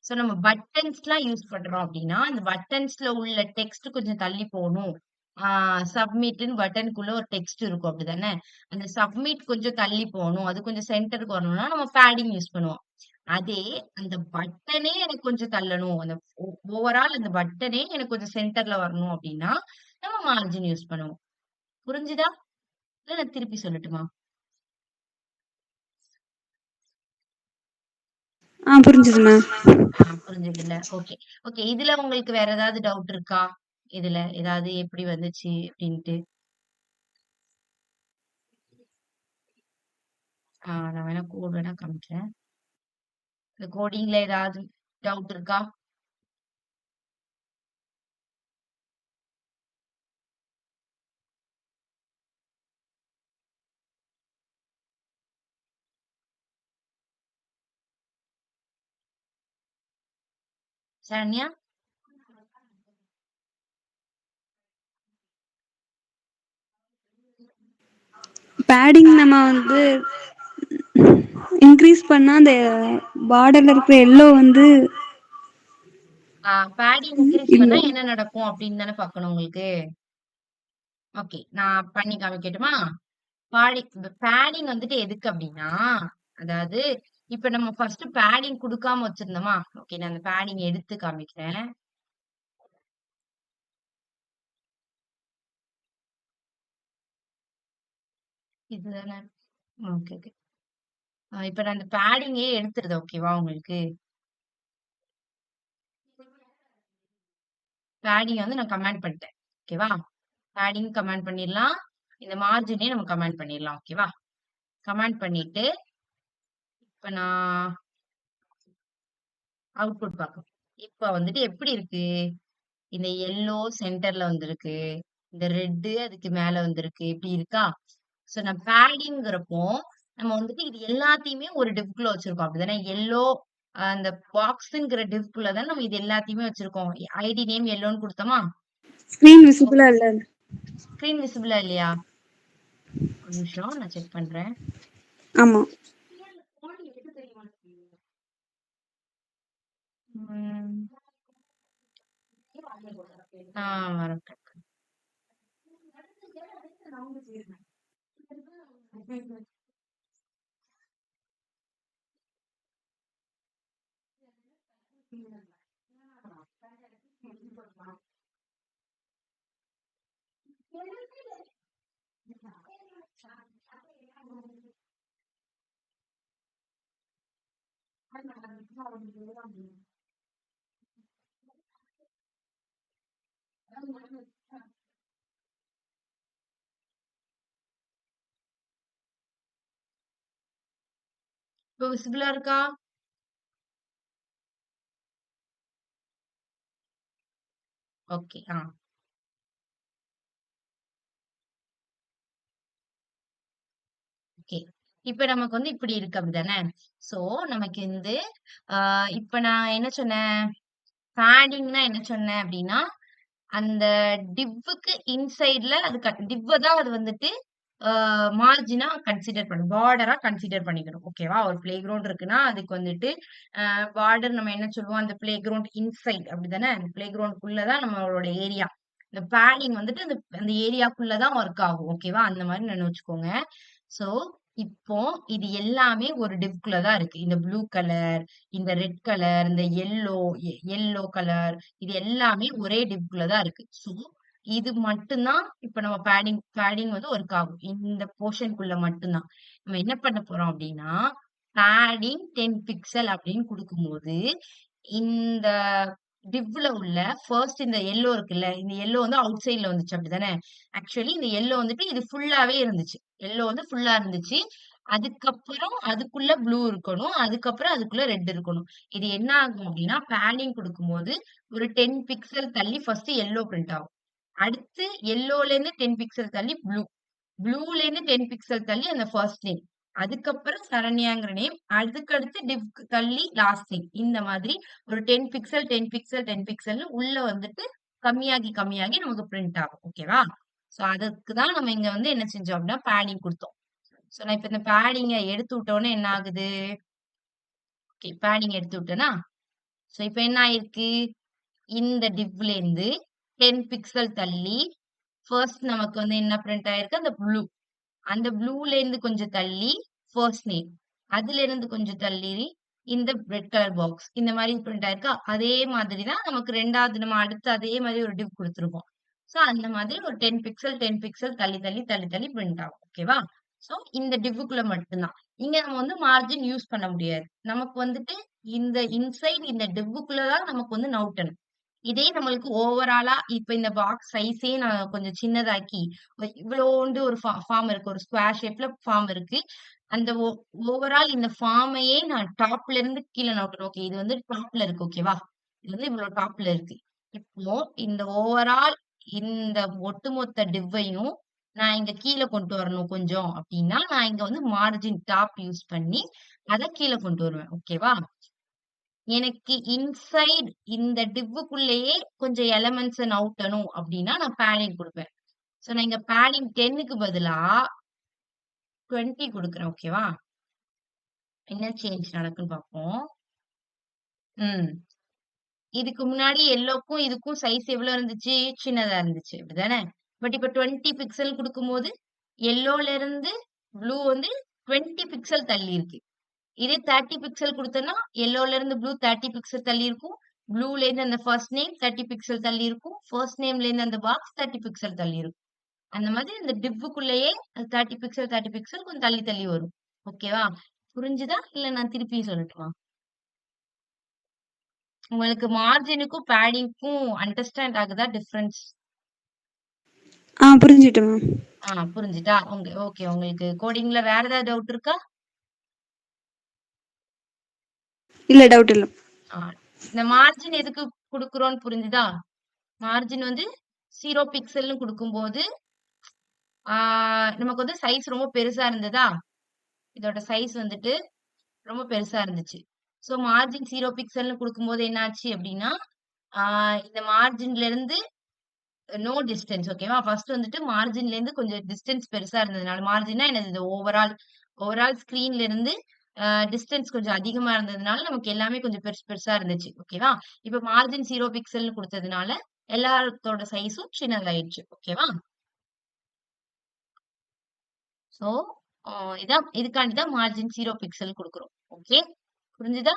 சோ நம்ம பட்டன்ஸ்லாம் யூஸ் பண்றோம் அப்டின்னா, அந்த பட்டன்ஸ்ல உள்ள டெக்ஸ்ட் கொஞ்சம் தள்ளி போணும். ஆ சப்மிட்ன்னு பட்டனுக்குள்ள ஒரு டெக்ஸ்ட் இருக்கும் அப்டிதானே? அந்த சப்மிட் கொஞ்சம் தள்ளி போணும். அது கொஞ்சம் சென்டருக்கு வரணும்னா, நம்ம பேடிங் யூஸ் பண்ணுவோம். அதே அந்த பட்டனே எனக்கு கொஞ்சம் தள்ளணும். அந்த ஓவரால் அந்த பட்டனே எனக்கு கொஞ்சம் சென்டர்ல வரணும் அப்டின்னா, நம்ம மார்ஜின் யூஸ் பண்ணுவோம். புரிஞ்சுதா? இல்ல நான் திருப்பி சொல்லட்டுமா? புரிஞ்சுது மேம். புரிஞ்சதுல்ல. ஓகே. ஓகே. இதுல உங்களுக்கு வேற ஏதாவது டவுட் இருக்கா? இதுல ஏதாவது எப்படி வந்துச்சு அப்டின்ட்டு? நான் வேணா கோட் வேணா காமிக்கிறேன். இந்த கோடிங்ல ஏதாவது டவுட் இருக்கா? சரண்யா? பேடிங் நம்ம வந்து இன்க்ரீஸ் பண்ணா அந்த பார்டர்ல இருக்கிற எல்லோ வந்து பேடிங் இன்கிரீஸ் இல்ல. பண்ணா என்ன நடக்கும் அப்படின்னு தானே பார்க்கணும் உங்களுக்கு? ஓகே. நான் பண்ணி காமிக்கட்டுமா? பேடிங் வந்துட்டு எதுக்கு அப்டின்னா, அதாவது இப்ப நம்ம ஃபர்ஸ்ட் பேடிங் குடுக்காம வச்சிருந்தோமா? ஓகே. நான் அந்த பேடிங் எடுத்து காமிக்கிறேன். இதுதானே? Okay, okay. இப்ப நான் அந்த பேடிங்கே எடுத்துருதேன். ஓகேவா உங்களுக்கு? பேடிங் வந்து நான் கமாண்ட் பண்ணிட்டேன். ஓகேவா? பேடிங் கமாண்ட் பண்ணிடலாம். இந்த மார்ஜினையும் நம்ம கமாண்ட் பண்ணிடலாம். ஓகேவா? கமாண்ட் பண்ணிட்டு, இப்ப நான் அவுட்புட் பார்க்கலாம். இப்ப வந்துட்டு எப்படி இருக்கு? இந்த எல்லோ சென்டர்ல வந்திருக்கு. இந்த ரெட்டு அதுக்கு மேல வந்திருக்கு. இப்படி இருக்கா? சோ நான் பேடிங்கிறப்போ, நம்ம வந்துட்டு இது எல்லாத்தையுமே ஒரு டிவ்க்குள்ள வச்சிருக்கோம். அப்படிதானே? எல்லோ அந்த பாக்ஸ்ங்கிற டிவ்க்குள்ள தான் நம்ம இது எல்லாத்தையுமே வச்சிருக்கோம். ஐடி நேம் எல்லோன்னு குடுத்தோமா? ஸ்கிரீன் விசிபிளா இல்ல. ஸ்கிரீன் விசிபிளா இல்லையா? ஒரு நிமிஷம் நான் செக் பண்றேன். ஆமா. ம். வரேன். இப்போ விசிபிளா இருக்கா? ஓகே. ஓகே. இப்ப நமக்கு வந்து இப்படி இருக்கு அப்படிதானே? சோ, நமக்கு வந்து ஆ இப்ப நான் என்ன சொன்னேன்? பேடிங்னா என்ன சொன்னேன் அப்படின்னா, அந்த டிவ்வுக்கு இன்சைட்ல அது டிவ்வ தான் அது வந்துட்டு மார்ஜினா கன்சிடர் பண்ணும். பார்டரா கன்சிடர் பண்ணிக்கணும். ஓகேவா? ஒரு பிளே கிரவுண்ட் இருக்குன்னா, அதுக்கு வந்துட்டு பார்டர் நம்ம என்ன சொல்லுவோம்? அந்த பிளே கிரவுண்ட் இன்சைட் அப்படிதானே? அந்த பிளே கிரவுண்ட்குள்ள தான் நம்மளோட ஏரியா. இந்த பேடிங் வந்துட்டு அந்த அந்த ஏரியாக்குள்ள தான் ஒர்க் ஆகும். ஓகேவா? அந்த மாரி நெனச்சுக்கோங்க. சோ, இப்போ இது எல்லாமே ஒரு டிவ்க்குள்ள தான் இருக்கு. இந்த ப்ளூ கலர், இந்த ரெட் கலர், இந்த எல்லோ கலர் இது எல்லாமே ஒரே டிவ்க்குள்ள தான் இருக்கு. சோ, இது மட்டும் தான் இப்ப நம்ம பேடிங் வந்து ஒர்க் ஆகும். இந்த போர்ஷனுக்குள்ள மட்டும் தான். நம்ம என்ன பண்ண போறோம் அப்டின்னா, பேடிங் 10 பிக்சல் அப்டின்னு குடுக்கும்போது, இந்த டிவ்ல உள்ள ஃபர்ஸ்ட் இந்த எல்லோ இருக்குல்ல, இந்த எல்லோ வந்து அவுட் சைட்ல வந்துச்சு அப்டிதானே? ஆக்சுவலி இந்த எல்லோ வந்துட்டு இது ஃபுல்லாவே இருந்துச்சு. எல்லோ வந்து ஃபுல்லா இருந்துச்சு. அதுக்கப்புறம் அதுக்குள்ள ப்ளூ இருக்கணும். அதுக்கப்புறம் அதுக்குள்ள ரெட் இருக்கணும். இது என்ன ஆகும் அப்டின்னா, பேடிங் குடுக்கும்போது ஒரு 10 பிக்சல் தள்ளி ஃபர்ஸ்ட் எல்லோ பிரிண்ட் ஆகும். அடுத்து எல்லோலேருந்து 10 பிக்சல் தள்ளி ப்ளூ. ப்ளூலேருந்து 10 பிக்சல் தள்ளி அந்த ஃபர்ஸ்ட் நேம். அதுக்கப்புறம் சரண்யாங்கிற நேம். அதுக்கடுத்து டிவ்க்கு தள்ளி லாஸ்ட் நேம். இந்த மாதிரி ஒரு 10 பிக்சல், 10 பிக்சல், 10 பிக்சல்னு உள்ள வந்துட்டு கம்மியாகி நமக்கு பிரிண்ட் ஆகும். ஓகேவா? சோ அதுக்கு தான் நம்ம இங்க வந்து என்ன செஞ்சோம் அப்டின்னா, பேடிங் குடுத்தோம். சோ நான் இப்ப இந்த பேடிங்க எடுத்து விட்டோனே என்ன ஆகுது? ஓகே பேடிங் எடுத்து விட்டேனா? சோ இப்ப என்ன ஆயிருக்கு? இந்த டிவ்லேருந்து 10 பிக்சல் தள்ளி, ஃபர்ஸ்ட் நமக்கு வந்து என்ன பிரிண்ட் ஆயிருக்கு? அந்த ப்ளூ. அந்த ப்ளூலேருந்து கொஞ்சம் தள்ளி ஃபர்ஸ்ட் நேம். அதிலிருந்து கொஞ்சம் தள்ளி இந்த ரெட் கலர் பாக்ஸ். இந்த மாரி பிரிண்ட் ஆயிருக்கா? அதே மாதிரி தான் நமக்கு 2வது நம்ம அடுத்து அதே மாரி ஒரு டிவ் குடுத்துருக்கோம். சோ, அந்த மாதிரி ஒரு 10 பிக்சல், 10 பிக்சல் தள்ளி பிரிண்ட் ஆகும். ஓகேவா? சோ, இந்த டிவ்வுக்குள்ள மட்டும் தான். இங்க நம்ம வந்து மார்ஜின் யூஸ் பண்ண முடியாது. நமக்கு வந்துட்டு இந்த இன்சைட் இந்த டிவ்வுக்குள்ள தான் நமக்கு வந்து நவுத்தணும். இதே நம்மளுக்கு ஓவராலா இப்ப இந்த பாக்ஸ் சைஸே நான் கொஞ்சம் சின்னதாக்கி, இவ்வளோண்டு ஒரு ஃபார்ம் இருக்கு. ஒரு ஸ்கொயர் ஷேப்ல ஃபார்ம் இருக்கு. அந்த ஓவரால் இந்த ஃபார்மையே நான் டாப்ல இருந்து கீழ நவுத்தணும். ஓகே. இது வந்து டாப்ல இருக்கு. ஓகேவா? இது வந்து இவ்வளோ டாப்ல இருக்கு. இப்போ இந்த ஓவரால் இந்த ஒட்டுமொத்த டிவ்வையும் நான் இங்க கீழ கொண்டு வரணும் கொஞ்சம் அப்டின்னா, நான் இங்க வந்து மார்ஜின் டாப் யூஸ் பண்ணி அத கீழ கொண்டு வருவேன். ஓகேவா? எனக்கு இன்சைட் இந்த டிவ்வுக்குள்ளேயே கொஞ்சம் எலிமெண்ட்ஸ நவுத்தணும் அப்டின்னா, நான் பேடிங் குடுப்பேன். சோ நான் இங்க பேடிங் 10க்கு பதிலா 20 குடுக்குறேன். ஓகேவா? என்ன சேஞ்ச் நடக்குன்னு பார்ப்போம். ம். இதுக்கு முன்னாடி எல்லோக்கும், இதுக்கும் சைஸ் எவ்வளோ இருந்துச்சு? சின்னதா இருந்துச்சு. அப்படிதானே? பட் இப்ப 20 பிக்சல் குடுக்கும்போது, எல்லோல இருந்து ப்ளூ வந்து 20 பிக்சல் தள்ளி இருக்கு. இதே 30 பிக்சல் குடுத்தேன்னா, எல்லோல இருந்து ப்ளூ 30 பிக்சல் தள்ளி இருக்கும். ப்ளூலேருந்து அந்த ஃபர்ஸ்ட் நேம் 30 பிக்சல் தள்ளி இருக்கும். ஃபர்ஸ்ட் நேம்லேருந்து அந்த பாக்ஸ் 30 பிக்சல் தள்ளி இருக்கும். அந்த மாதிரி இந்த டிவ்வுக்குள்ளேயே 30 பிக்சல் கொஞ்சம் தள்ளி தள்ளி வரும். ஓகேவா? புரிஞ்சுதா? இல்ல நான் திருப்பி சொல்லட்டுமா? உங்களுக்கு மார்ஜினுக்கும், பேடிங்க்கும் அண்டர்ஸ்டாண்ட் ஆகுதா டிஃபரன்ஸ்? புரிஞ்சுட்டு மேம். புரிஞ்சுதா? ஓகே. உங்களுக்கு கோடிங்ல வேற ஏதாவது டவுட் இருக்கா? இல்ல டவுட் இல்ல. ஆ இந்த மார்ஜின் எதுக்கு குடுக்குறோம்னு புரிஞ்சுதா? மார்ஜின் வந்து 0 பிக்சல்னு குடுக்கும்போது, ஆ நமக்கு வந்து சைஸ் ரொம்ப பெருசா இருந்ததா? இதோட சைஸ் வந்துட்டு ரொம்ப பெருசா இருந்துச்சு. ஸோ மார்ஜின் 0 பிக்சல்னு குடுக்கும்போது என்ன ஆச்சு அப்டின்னா, ஆ இந்த மார்ஜின்ல இருந்து நோ டிஸ்டன்ஸ் ஓகேவா? ஃபர்ஸ்ட் வந்துட்டு மார்ஜின்லேருந்து கொஞ்சம் டிஸ்டன்ஸ் பெருசா இருந்ததுனால மார்ஜின்னா என்னது? இது ஓவரால் ஸ்க்ரீன்ல இருந்து டிஸ்டன்ஸ் கொஞ்சம் அதிகமா இருந்ததுனால, நமக்கு எல்லாமே கொஞ்சம் பெருசு பெருசா இருந்துச்சு. ஓகேவா? இப்ப மார்ஜின் 0 பிக்சல்னு குடுத்ததுனால, எல்லாத்தோட சைஸும் சின்னதாயிடுச்சு. ஓகேவா? ஸோ, அ இதுக்காண்டி தான் மார்ஜின் 0 பிக்சல் குடுக்குறோம். ஓகே? புரிஞ்சுதா?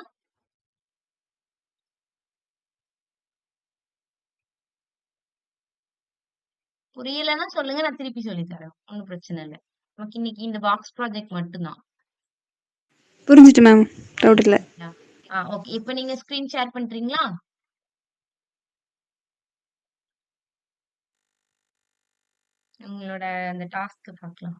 புரியலன்னா சொல்லுங்க. நான் திருப்பி சொல்லி தரேன். ஒண்ணும் பிரச்சனை இல்ல. நமக்கு இன்னைக்கு இந்த பாக்ஸ் ப்ராஜெக்ட் மட்டும் தான். புரிஞ்சுட்டு மேம். டவுட் இல்ல. ஓகே. இப்ப நீங்க ஸ்கிரீன் ஷேர் பண்றீங்களா? உங்களோட அந்த டாஸ்க் பார்க்கலாம்.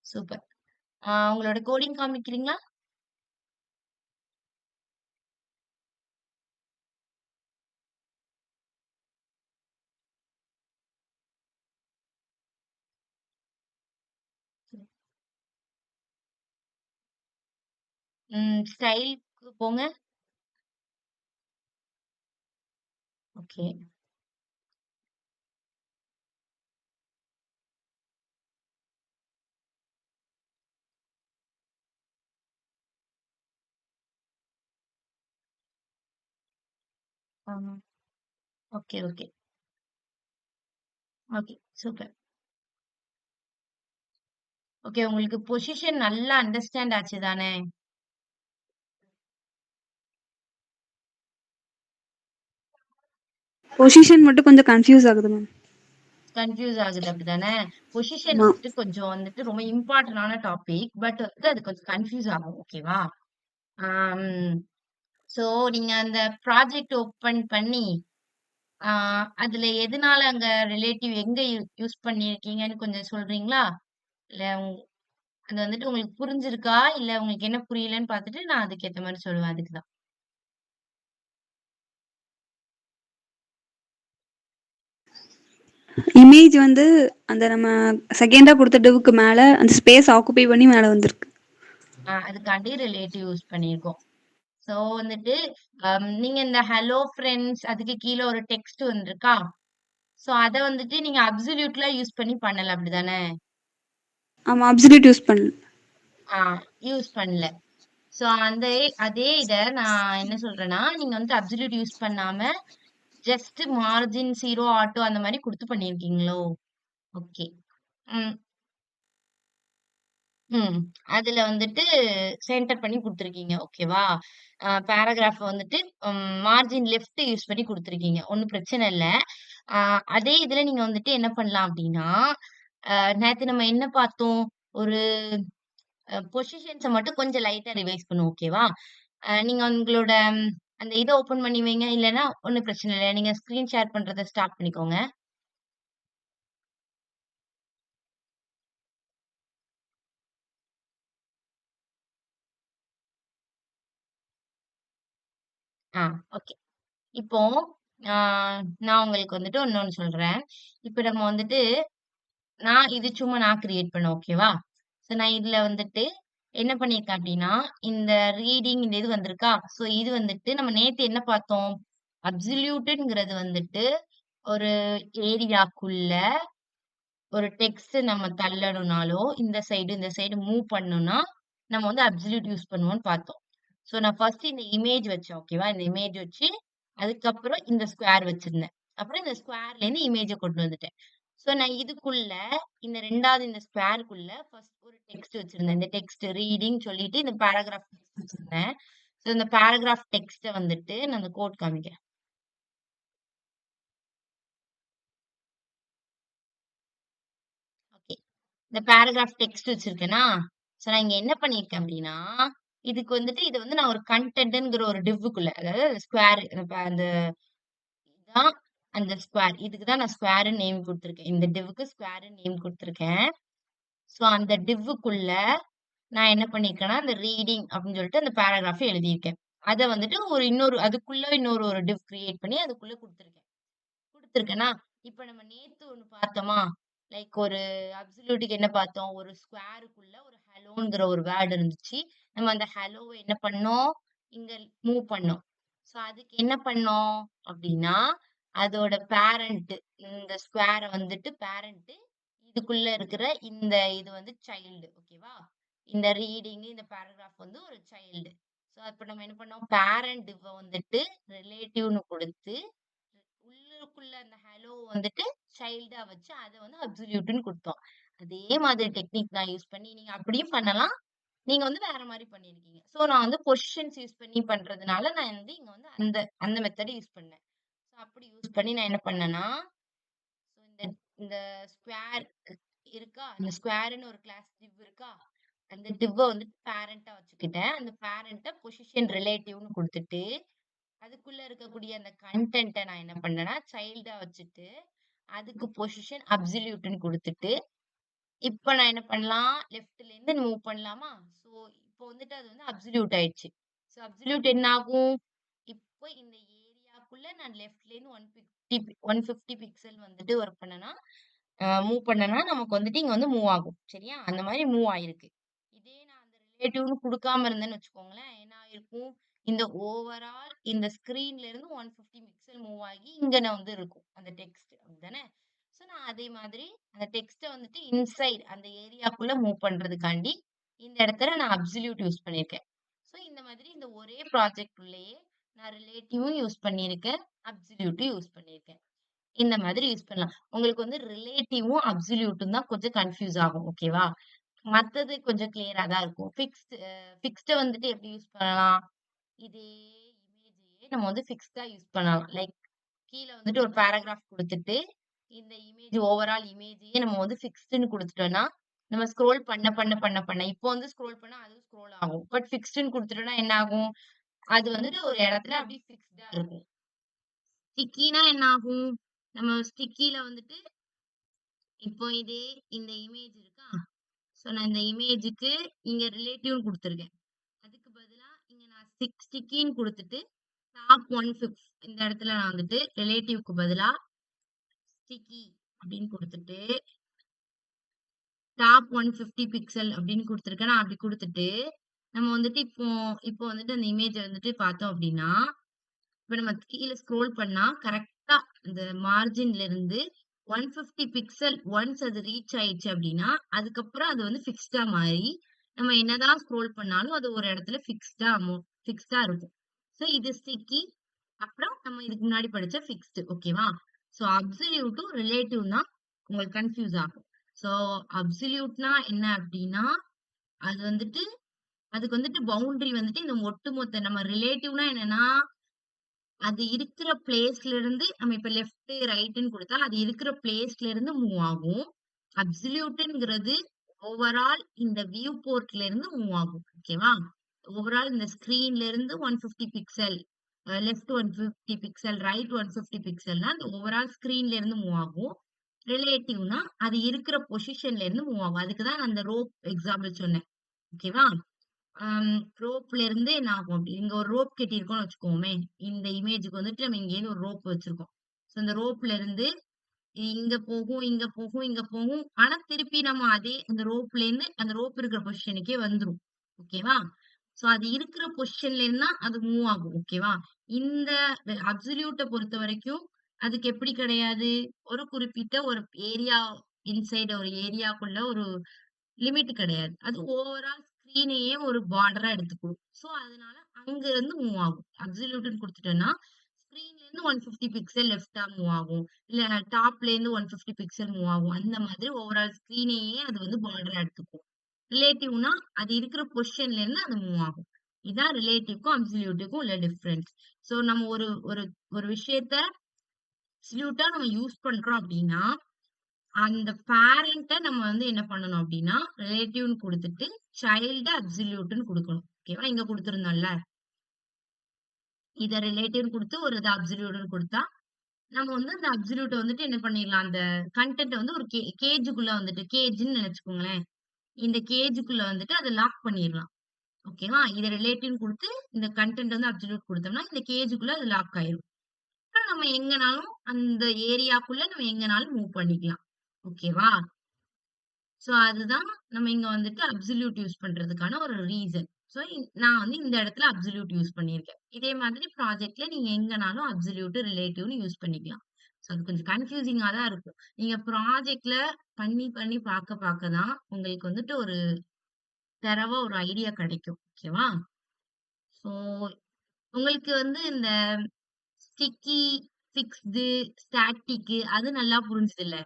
சூப்பர். உங்களோட கோடிங் காமிக்கிறீங்களா? ஸ்டைல்க்கு போங்க. ஓகே. ஆமா. Okay, okay. Okay. Super. Okay. உங்களுக்கு பொசிஷன் நல்லா அண்டர்ஸ்டாண்ட் ஆச்சு தானே? பொசிஷன் மட்டும் கொஞ்சம் கன்ஃப்யூஸ் ஆகுது மேம். கன்ஃப்யூஸ் ஆகுது அப்படிதானே? பொசிஷன் ஆமா. வந்துட்டு கொஞ்சம் வந்துட்டு ரொம்ப இம்பார்ட்டன்டான டாபிக். பட் வந்து அது கொஞ்சம் கன்ஃப்யூஸ் ஆகும். ஓகேவா? ஆம். சோ நீங்க அந்த ப்ராஜெக்ட் ஓப்பன் பண்ணி, ஆ அதுல எதனால அங்க ரிலேட்டிவ் எங்க யூஸ் பண்ணியிருக்கீங்கன்னு கொஞ்சம் சொல்றீங்களா? இல்ல அது வந்துட்டு உங்களுக்கு புரிஞ்சிருக்கா? இல்ல உங்களுக்கு என்ன புரியலன்னு பார்த்துட்டு நான் அதுக்கு ஏத்த மாரி சொல்லுவேன். அதுக்கு தான். இமேஜ் வந்து அந்த நம்ம செகண்டா குடுத்த டிவ்வுக்கு மேல அந்த ஸ்பேஸ் ஆக்குபை பண்ணி மேல வந்திருக்கு. அதுக்காண்டி ரிலேட்டிவ் யூஸ் பண்ணியிருக்கோம். சோ வந்துட்டு நீங்க இந்த ஹலோ ஃபிரெண்ட்ஸ் அதுக்கு கீழ ஒரு டெக்ஸ்ட் வந்திருக்கா? சோ அத வந்துட்டு நீங்க அப்சல்யூட்ல யூஸ் பண்ணி பண்ணல அப்படிதானே? ஆமா. அப்சல்யூட் யூஸ் பண்ணல. ஆ யூஸ் பண்ணல. சோ அதே இத நான் என்ன சொல்றேன்னா, நீங்க வந்து அப்சல்யூட் யூஸ் பண்ணாம ஜஸ்ட் மார்ஜின், 0, ஆட்டோ அந்த மாரி குடுத்து பண்ணியிருக்கீங்களோ? ஓகே. ம், ம். அதுல வந்துட்டு சென்டர் பண்ணி குடுத்துருக்கீங்க. ஓகேவா? பேராகிராஃப் வந்துட்டு மார்ஜின் லெஃப்ட் யூஸ் பண்ணி குடுத்துருக்கீங்க. ஒண்ணும் பிரச்சனை இல்ல. அ அதே இதுல நீங்க வந்துட்டு என்ன பண்ணலாம் அப்டின்னா, நேத்து நம்ம என்ன பார்த்தோம்? ஒரு பொசிஷன்ஸ மட்டும் கொஞ்சம் லைட்டா ரிவைஸ் பண்ணுவோம். ஓகேவா? நீங்க உங்களோட அந்த இத ஓப்பன் பண்ணி வைங்க. இல்லன்னா ஒண்ணும் பிரச்சனை இல்ல. நீங்க ஸ்க்ரீன் ஷேர் பண்றத ஸ்டாப் பண்ணிக்கோங்க. ஆ ஓகே. இப்போ ஆ நான் உங்களுக்கு வந்துட்டு இன்னொன்னு சொல்றேன். இப்ப நம்ம வந்துட்டு இது சும்மா நான் கிரியேட் பண்ணேன். ஓகேவா? ஸோ நான் இதுல வந்துட்டு என்ன பண்ணியிருக்கேன் அப்டின்னா, இந்த ரீடிங் இந்த இது வந்திருக்கா? ஸோ இது வந்துட்டு நம்ம நேத்து என்ன பார்த்தோம்? அப்சல்யூட்ங்கிறது வந்துட்டு ஒரு ஏரியாக்குள்ள ஒரு டெக்ஸ்ட் நம்ம தள்ளணும்னாலோ, இந்த சைடு மூவ் பண்ணணும்னா, நம்ம வந்து அப்சல்யூட் யூஸ் பண்ணுவோம்னு பார்த்தோம். ஸோ நான் ஃபர்ஸ்ட் இந்த இமேஜ் வச்சேன். ஓகேவா? இந்த இமேஜ் வச்சு, அதுக்கப்புறம் இந்த ஸ்கொயர் வச்சிருந்தேன். அப்புறம் இந்த ஸ்கொயர்லேருந்து இமேஜ கொண்டு வந்துட்டேன். ஸோ நான் இதுக்குள்ள இந்த 2வது இந்த ஸ்கொயர்க்குள்ள ஃபர்ஸ்ட் ஒரு டெக்ஸ்ட் வச்சிருந்தேன். இந்த டெக்ஸ்ட் ரீடிங் சொல்லிட்டு இந்த பேராகிராஃப் டெக்ஸ்ட் வச்சிருந்தேன். ஸோ இந்த பேராகிராஃப் டெக்ஸ்ட்ட வந்துட்டு நான் அந்த கோட் காமிக்கிறேன். ஓகே. இந்த பேராகிராஃப் டெக்ஸ்ட் வச்சிருக்கேனா, ஸோ நான் இங்க என்ன பண்ணியிருக்கேன் அப்டின்னா, இதுக்கு வந்துட்டு இத வந்து நான் ஒரு கன்டென்ட்ங்கிற ஒரு டிவ்வுக்குள்ள, அதாவது ஸ்கொயர் அந்த இதான் அந்த ஸ்கொயர். இதுக்கு தான் நான் ஸ்கொயர்ன்னு நேம் குடுத்துருக்கேன். இந்த டிவ்வுக்கு ஸ்கொயர்ன்னு நேம் குடுத்துருக்கேன். ஸோ அந்த டிவ்வுக்குள்ள நான் என்ன பண்ணியிருக்கேன்னா, அந்த ரீடிங் அப்படின்னு சொல்லிட்டு அந்த பேராகிராஃப் எழுதியிருக்கேன். அத வந்துட்டு அதுக்குள்ள இன்னொரு ஒரு டிவ் கிரியேட் பண்ணி அதுக்குள்ள குடுத்துருக்கேன். குடுத்துருக்கேனா, இப்ப நம்ம நேத்து ஒண்ணு பார்த்தோமா? லைக் ஒரு அப்சல்யூட்க்கு என்ன பார்த்தோம்? ஒரு ஸ்கொயருக்குள்ள ஒரு ஹலோங்கிற ஒரு வேர்ட் இருந்துச்சு. நம்ம அந்த ஹலோவ என்ன பண்ணோம்? இங்க மூவ் பண்ணோம். ஸோ அதுக்கு என்ன பண்ணோம்? அப்டின்னா, அதோட பேரண்ட் இந்த ஸ்கொயர வந்துட்டு பேரண்ட் இதுக்குள்ள இருக்கிற இது வந்து சைல்டு. ஓகேவா? இந்த ரீடிங் இந்த பேராகிராஃப் வந்து ஒரு சைல்டு. ஸோ இப்ப நம்ம என்ன பண்ணோம்? பேரண்ட் டிவ்வ வந்துட்டு ரிலேட்டிவ்ன்னு குடுத்து உள்ளுக்குள்ள அந்த ஹலோ வந்துட்டு சைல்டா வச்சு அத வந்து அப்சல்யூட்ன்னு குடுத்தோம். அதே மாதிரி டெக்னிக் நான் யூஸ் பண்ணி நீங்க அப்படியும் பண்ணலாம். நீங்க வந்து வேற மாரி பண்ணியிருக்கீங்க. சோ நான் வந்து பொசிஷன்ஸ் யூஸ் பண்ணி பண்றதுனால நான் வந்து இங்க வந்து அந்த அந்த மெத்தட் யூஸ் பண்ணேன். சோ அப்படி யூஸ் பண்ணி நான் என்ன பண்ணேன்னா, சோ இந்த ஸ்கொயர் இருக்கா? அந்த ஸ்கொயர்ன்னு ஒரு கிளாஸ் டிவ் இருக்கா? அந்த டிவ்வ வந்து பேரண்ட்டா வச்சுக்கிட்டேன். அந்த பேரண்ட்ட பொசிஷன் ரிலேட்டிவ்ன்னு குடுத்துட்டு அதுக்குள்ள இருக்கக்கூடிய அந்த கன்டென்ட்ட நான் என்ன பண்ணேன்னா, சைல்டா வச்சுட்டு, அதுக்கு பொசிஷன் அப்சல்யூட்ன்னு குடுத்துட்டு, இப்ப நான் என்ன பண்ணலாம்? லெஃப்ட்ல இருந்து மூவ் பண்ணலாமா? ஸோ, இப்போ வந்துட்டு அது வந்து அப்சல்யூட் ஆயிடுச்சு. ஸோ, அப்சல்யூட் என்ன ஆகும்? இப்போ இந்த ஏரியாக்குள்ள நான் லெஃப்ட்லேருந்து 150 பிக்சல் வந்துட்டு ஒர்க் பண்ணனா, மூவ் பண்ணனா நமக்கு வந்துட்டு இங்க வந்து மூவ் ஆகும். சரியா? அந்த மாரி மூவ் ஆயிருக்கு. இதே நான் அந்த ரிலேட்டிவ்னு குடுக்காம இருந்தேன்னு வச்சுக்கோங்களேன், என்ன ஆயிருக்கும்? இந்த ஓவரால் இந்த ஸ்க்ரீன்ல இருந்து 150 பிக்சல் மூவ் ஆகி இங்க நான் வந்து இருக்கும். அந்த டெக்ஸ்ட் அப்படிதானே? ஸோ நான் அதே மாதிரி அந்த டெக்ஸ்ட்ட வந்துட்டு இன்சைட் அந்த ஏரியாக்குள்ள மூவ் பண்றதுக்காண்டி, இந்த இடத்துல நான் அப்சல்யூட் யூஸ் பண்ணியிருக்கேன். ஸோ இந்த மாதிரி இந்த ஒரே ப்ராஜெக்ட் உள்ளயே நான் ரிலேட்டிவும் யூஸ் பண்ணியிருக்கேன், அப்சல்யூட்டும் யூஸ் பண்ணியிருக்கேன். இந்த மாதிரி யூஸ் பண்ணலாம். உங்களுக்கு வந்து ரிலேட்டிவும், அப்சல்யூட்டும் தான் கொஞ்சம் கன்ஃப்யூஸ் ஆகும். ஓகேவா? மத்தது கொஞ்சம் கிளியரா தான் இருக்கும். ஃபிக்ஸ்ட வந்துட்டு எப்படி யூஸ் பண்ணலாம்? இதே இமேஜையே நம்ம வந்து ஃபிக்ஸ்டா யூஸ் பண்ணலாம். லைக் கீழ வந்துட்டு ஒரு பேராகிராஃப் குடுத்துட்டு, இந்த இமேஜ் ஓவரால் இமேஜையே நம்ம வந்து ஃபிக்ஸ்டுன்னு குடுத்துட்டோம்னா, நம்ம ஸ்க்ரோல் பண்ண இப்போ வந்து ஸ்க்ரோல் பண்ணா அதுவும் ஸ்க்ரோல் ஆகும். பட் ஃபிக்ஸ்டுன்னு குடுத்துட்டோம்னா என்ன ஆகும்? அது வந்துட்டு ஒரு இடத்துல அப்படியே ஃபிக்ஸ்டா இருக்கும். ஸ்டிக்கினா என்ன ஆகும்? நம்ம ஸ்டிக்கில வந்துட்டு இப்போ இதே இந்த இமேஜ் இருக்கா? ஸோ நான் இந்த இமேஜுக்கு இங்க ரிலேட்டிவ்னு குடுத்துருக்கேன். அதுக்கு பதிலா இங்க நான் ஸ்டிக்கின்னு குடுத்துட்டு, டாப் 150 இந்த இடத்துல நான் வந்துட்டு ரிலேட்டிவ்க்கு பதிலா ஸ்டிக்கி அப்படின்னு குடுத்துட்டு, டாப் 150 பிக்சல் அப்படின்னு குடுத்துருக்கேன். நான் அப்படி குடுத்துட்டு, நம்ம வந்துட்டு இப்போ இப்போ வந்துட்டு அந்த இமேஜ வந்துட்டு பார்த்தோம் அப்படின்னா, இப்ப நம்ம கீழ ஸ்க்ரோல் பண்ணா கரெக்ட்டா அந்த மார்ஜின்ல இருந்து 150 பிக்சல் ஒன்ஸ் அது ரீச் ஆயிடுச்சு அப்படின்னா, அதுக்கப்புறம் அது வந்து ஃபிக்ஸ்டா மாறி, நம்ம என்னதான் ஸ்க்ரோல் பண்ணாலும் அது ஒரு இடத்துல ஃபிக்ஸ்டா இருக்கும். ஸோ இது ஸ்டிக்கி. அப்புறம் நம்ம இதுக்கு முன்னாடி படிச்ச ஃபிக்ஸ்டு. ஓகேவா? ஸோ அப்சல்யூட்டும் ரிலேட்டிவ்னா உங்களுக்கு கன்ஃப்யூஸ் ஆகும். ஸோ அப்சல்யூட்னா என்ன அப்படின்னா, அது வந்துட்டு அதுக்கு வந்துட்டு பவுண்டரி வந்துட்டு இந்த ஒட்டுமொத்த நம்ம ரிலேட்டிவ்னா என்னன்னா அது இருக்கிற பிளேஸ்ல இருந்து நம்ம இப்ப லெஃப்ட், ரைட்ன்னு குடுத்தா, அது இருக்கிற பிளேஸ்ல இருந்து மூவ் ஆகும். அப்சல்யூட்ங்கிறது ஓவரால் இந்த வியூ போர்ட்ல இருந்து மூவ் ஆகும். ஓகேவா? ஓவரால் இந்த ஸ்க்ரீன்ல இருந்து 150 பிக்சல், லெஃப்ட் 150 பிக்சல், ரைட் 150 பிக்சல்னா, அந்த ஓவரால் ஸ்க்ரீன்ல இருந்து மூவ் ஆகும். ரிலேட்டிவ்னா, அது இருக்கிற பொசிஷன்ல இருந்து மூவ் ஆகும். அதுக்கு தான் நான் அந்த ரோப் எக்ஸாம்பிள் சொன்னேன். ஓகேவா? ரோப்ல இருந்து என்ன ஆகும் அப்படி இங்க ஒரு ரோப் கட்டியிருக்கோம்னு வச்சுக்கோமே. இந்த இமேஜ்க்கு வந்துட்டு நம்ம இங்கேருந்து ஒரு ரோப் வச்சிருக்கோம். ஸோ இந்த ரோப்ல இருந்து இங்க போகும், இங்க போகும், இங்க போகும். ஆனா திருப்பி நம்ம அதே அந்த ரோப்லேருந்து அந்த ரோப் இருக்கிற பொசிஷனுக்கே வந்துரும். ஓகேவா? ஸோ அது இருக்கிற பொசிஷன்ல இருந்தா அது மூவ் ஆகும். ஓகேவா? இந்த அப்சல்யூட்ட பொறுத்தவரைக்கும் அதுக்கு எப்படி கிடையாது? ஒரு குறிப்பிட்ட ஒரு ஏரியா இன்சைட் ஒரு ஏரியாக்குள்ள ஒரு லிமிட் கிடையாது. அது ஓவரால் ஸ்க்ரீனையே ஒரு பார்டரா எடுத்துக்கும். ஸோ, அதனால அங்க இருந்து மூவ் ஆகும். அப்சல்யூட்ன்னு குடுத்துட்டோம்னா, ஸ்க்ரீன்லேருந்து 150 பிக்சல் லெஃப்ட்டா மூவ் ஆகும். இல்ல டாப்லேருந்து 150 பிக்சல் மூவ் ஆகும். அந்த மாதிரி ஓவரால் ஸ்க்ரீனையே அது வந்து பார்டரா எடுத்துக்கும். ரிலேட்டிவ்னா, அது இருக்கிற பொசிஷன்ல இருந்து அது மூவ் ஆகும். இதான் ரிலேட்டிவ்க்கும், அப்சல்யூட்டுக்கும் உள்ள டிஃபரன்ஸ். ஸோ, நம்ம ஒரு ஒரு ஒரு விஷயத்த அப்சல்யூட்டா நம்ம யூஸ் பண்றோம் அப்டின்னா, அந்த பேரண்ட்ட நம்ம வந்து என்ன பண்ணணும் அப்டின்னா, ரிலேட்டிவ்ன்னு குடுத்துட்டு, சைல்ட அப்சல்யூட்ன்னு குடுக்கணும். ஓகேவா? இங்க குடுத்திருந்தோம்ல. இத ரிலேட்டிவ்ன்னு குடுத்து, ஒரு இத அப்சல்யூட்ன்னு குடுத்தா, நம்ம வந்து அந்த அப்சல்யூட்ட வந்துட்டு என்ன பண்ணிடலாம், அந்த கன்டென்ட்ட வந்து ஒரு கேஜ்க்குள்ள வந்துட்டு கேஜ்ன்னு நெனச்சுக்கோங்களேன். இந்த கேஜ்க்குள்ள வந்துட்டு அத லாக் பண்ணிறலாம். ஓகேவா? இத ரிலேட்டிவ்ன்னு குடுத்து, இந்த கன்டென்ட் வந்து அப்சல்யூட் குடுத்தோம்னா, இந்த கேஜ்க்குள்ள அது லாக் ஆயிரும். அப்புறம் நம்ம எங்கனாலும் அந்த ஏரியாக்குள்ள நம்ம எங்கனாலும் மூவ் பண்ணிக்கலாம். ஓகேவா? சோ, அதுதான் நம்ம இங்க வந்துட்டு அப்சல்யூட் யூஸ் பண்றதுக்கான ஒரு ரீசன். சோ, நான் வந்து இந்த இடத்துல அப்சல்யூட் யூஸ் பண்ணியிருக்கேன். இதே மாதிரி ப்ராஜெக்ட்ல நீங்க எங்கனாலும் அப்சல்யூட், ரிலேட்டிவ்னு யூஸ் பண்ணிக்கலாம். சோ, அது கொஞ்சம் கன்ஃப்யூசிங்கா தான் இருக்கும். நீங்க ப்ராஜெக்ட்ல பண்ணி, பண்ணி பாக்க தான் உங்களுக்கு வந்துட்டு ஒரு தரோவா ஒரு ஐடியா கிடைக்கும். ஓகேவா? சோ, உங்களுக்கு வந்து இந்த ஸ்டிக்கி, ஃபிக்ஸ்டு, ஸ்டாட்டிக் அது நல்லா புரிஞ்சுதுல்ல?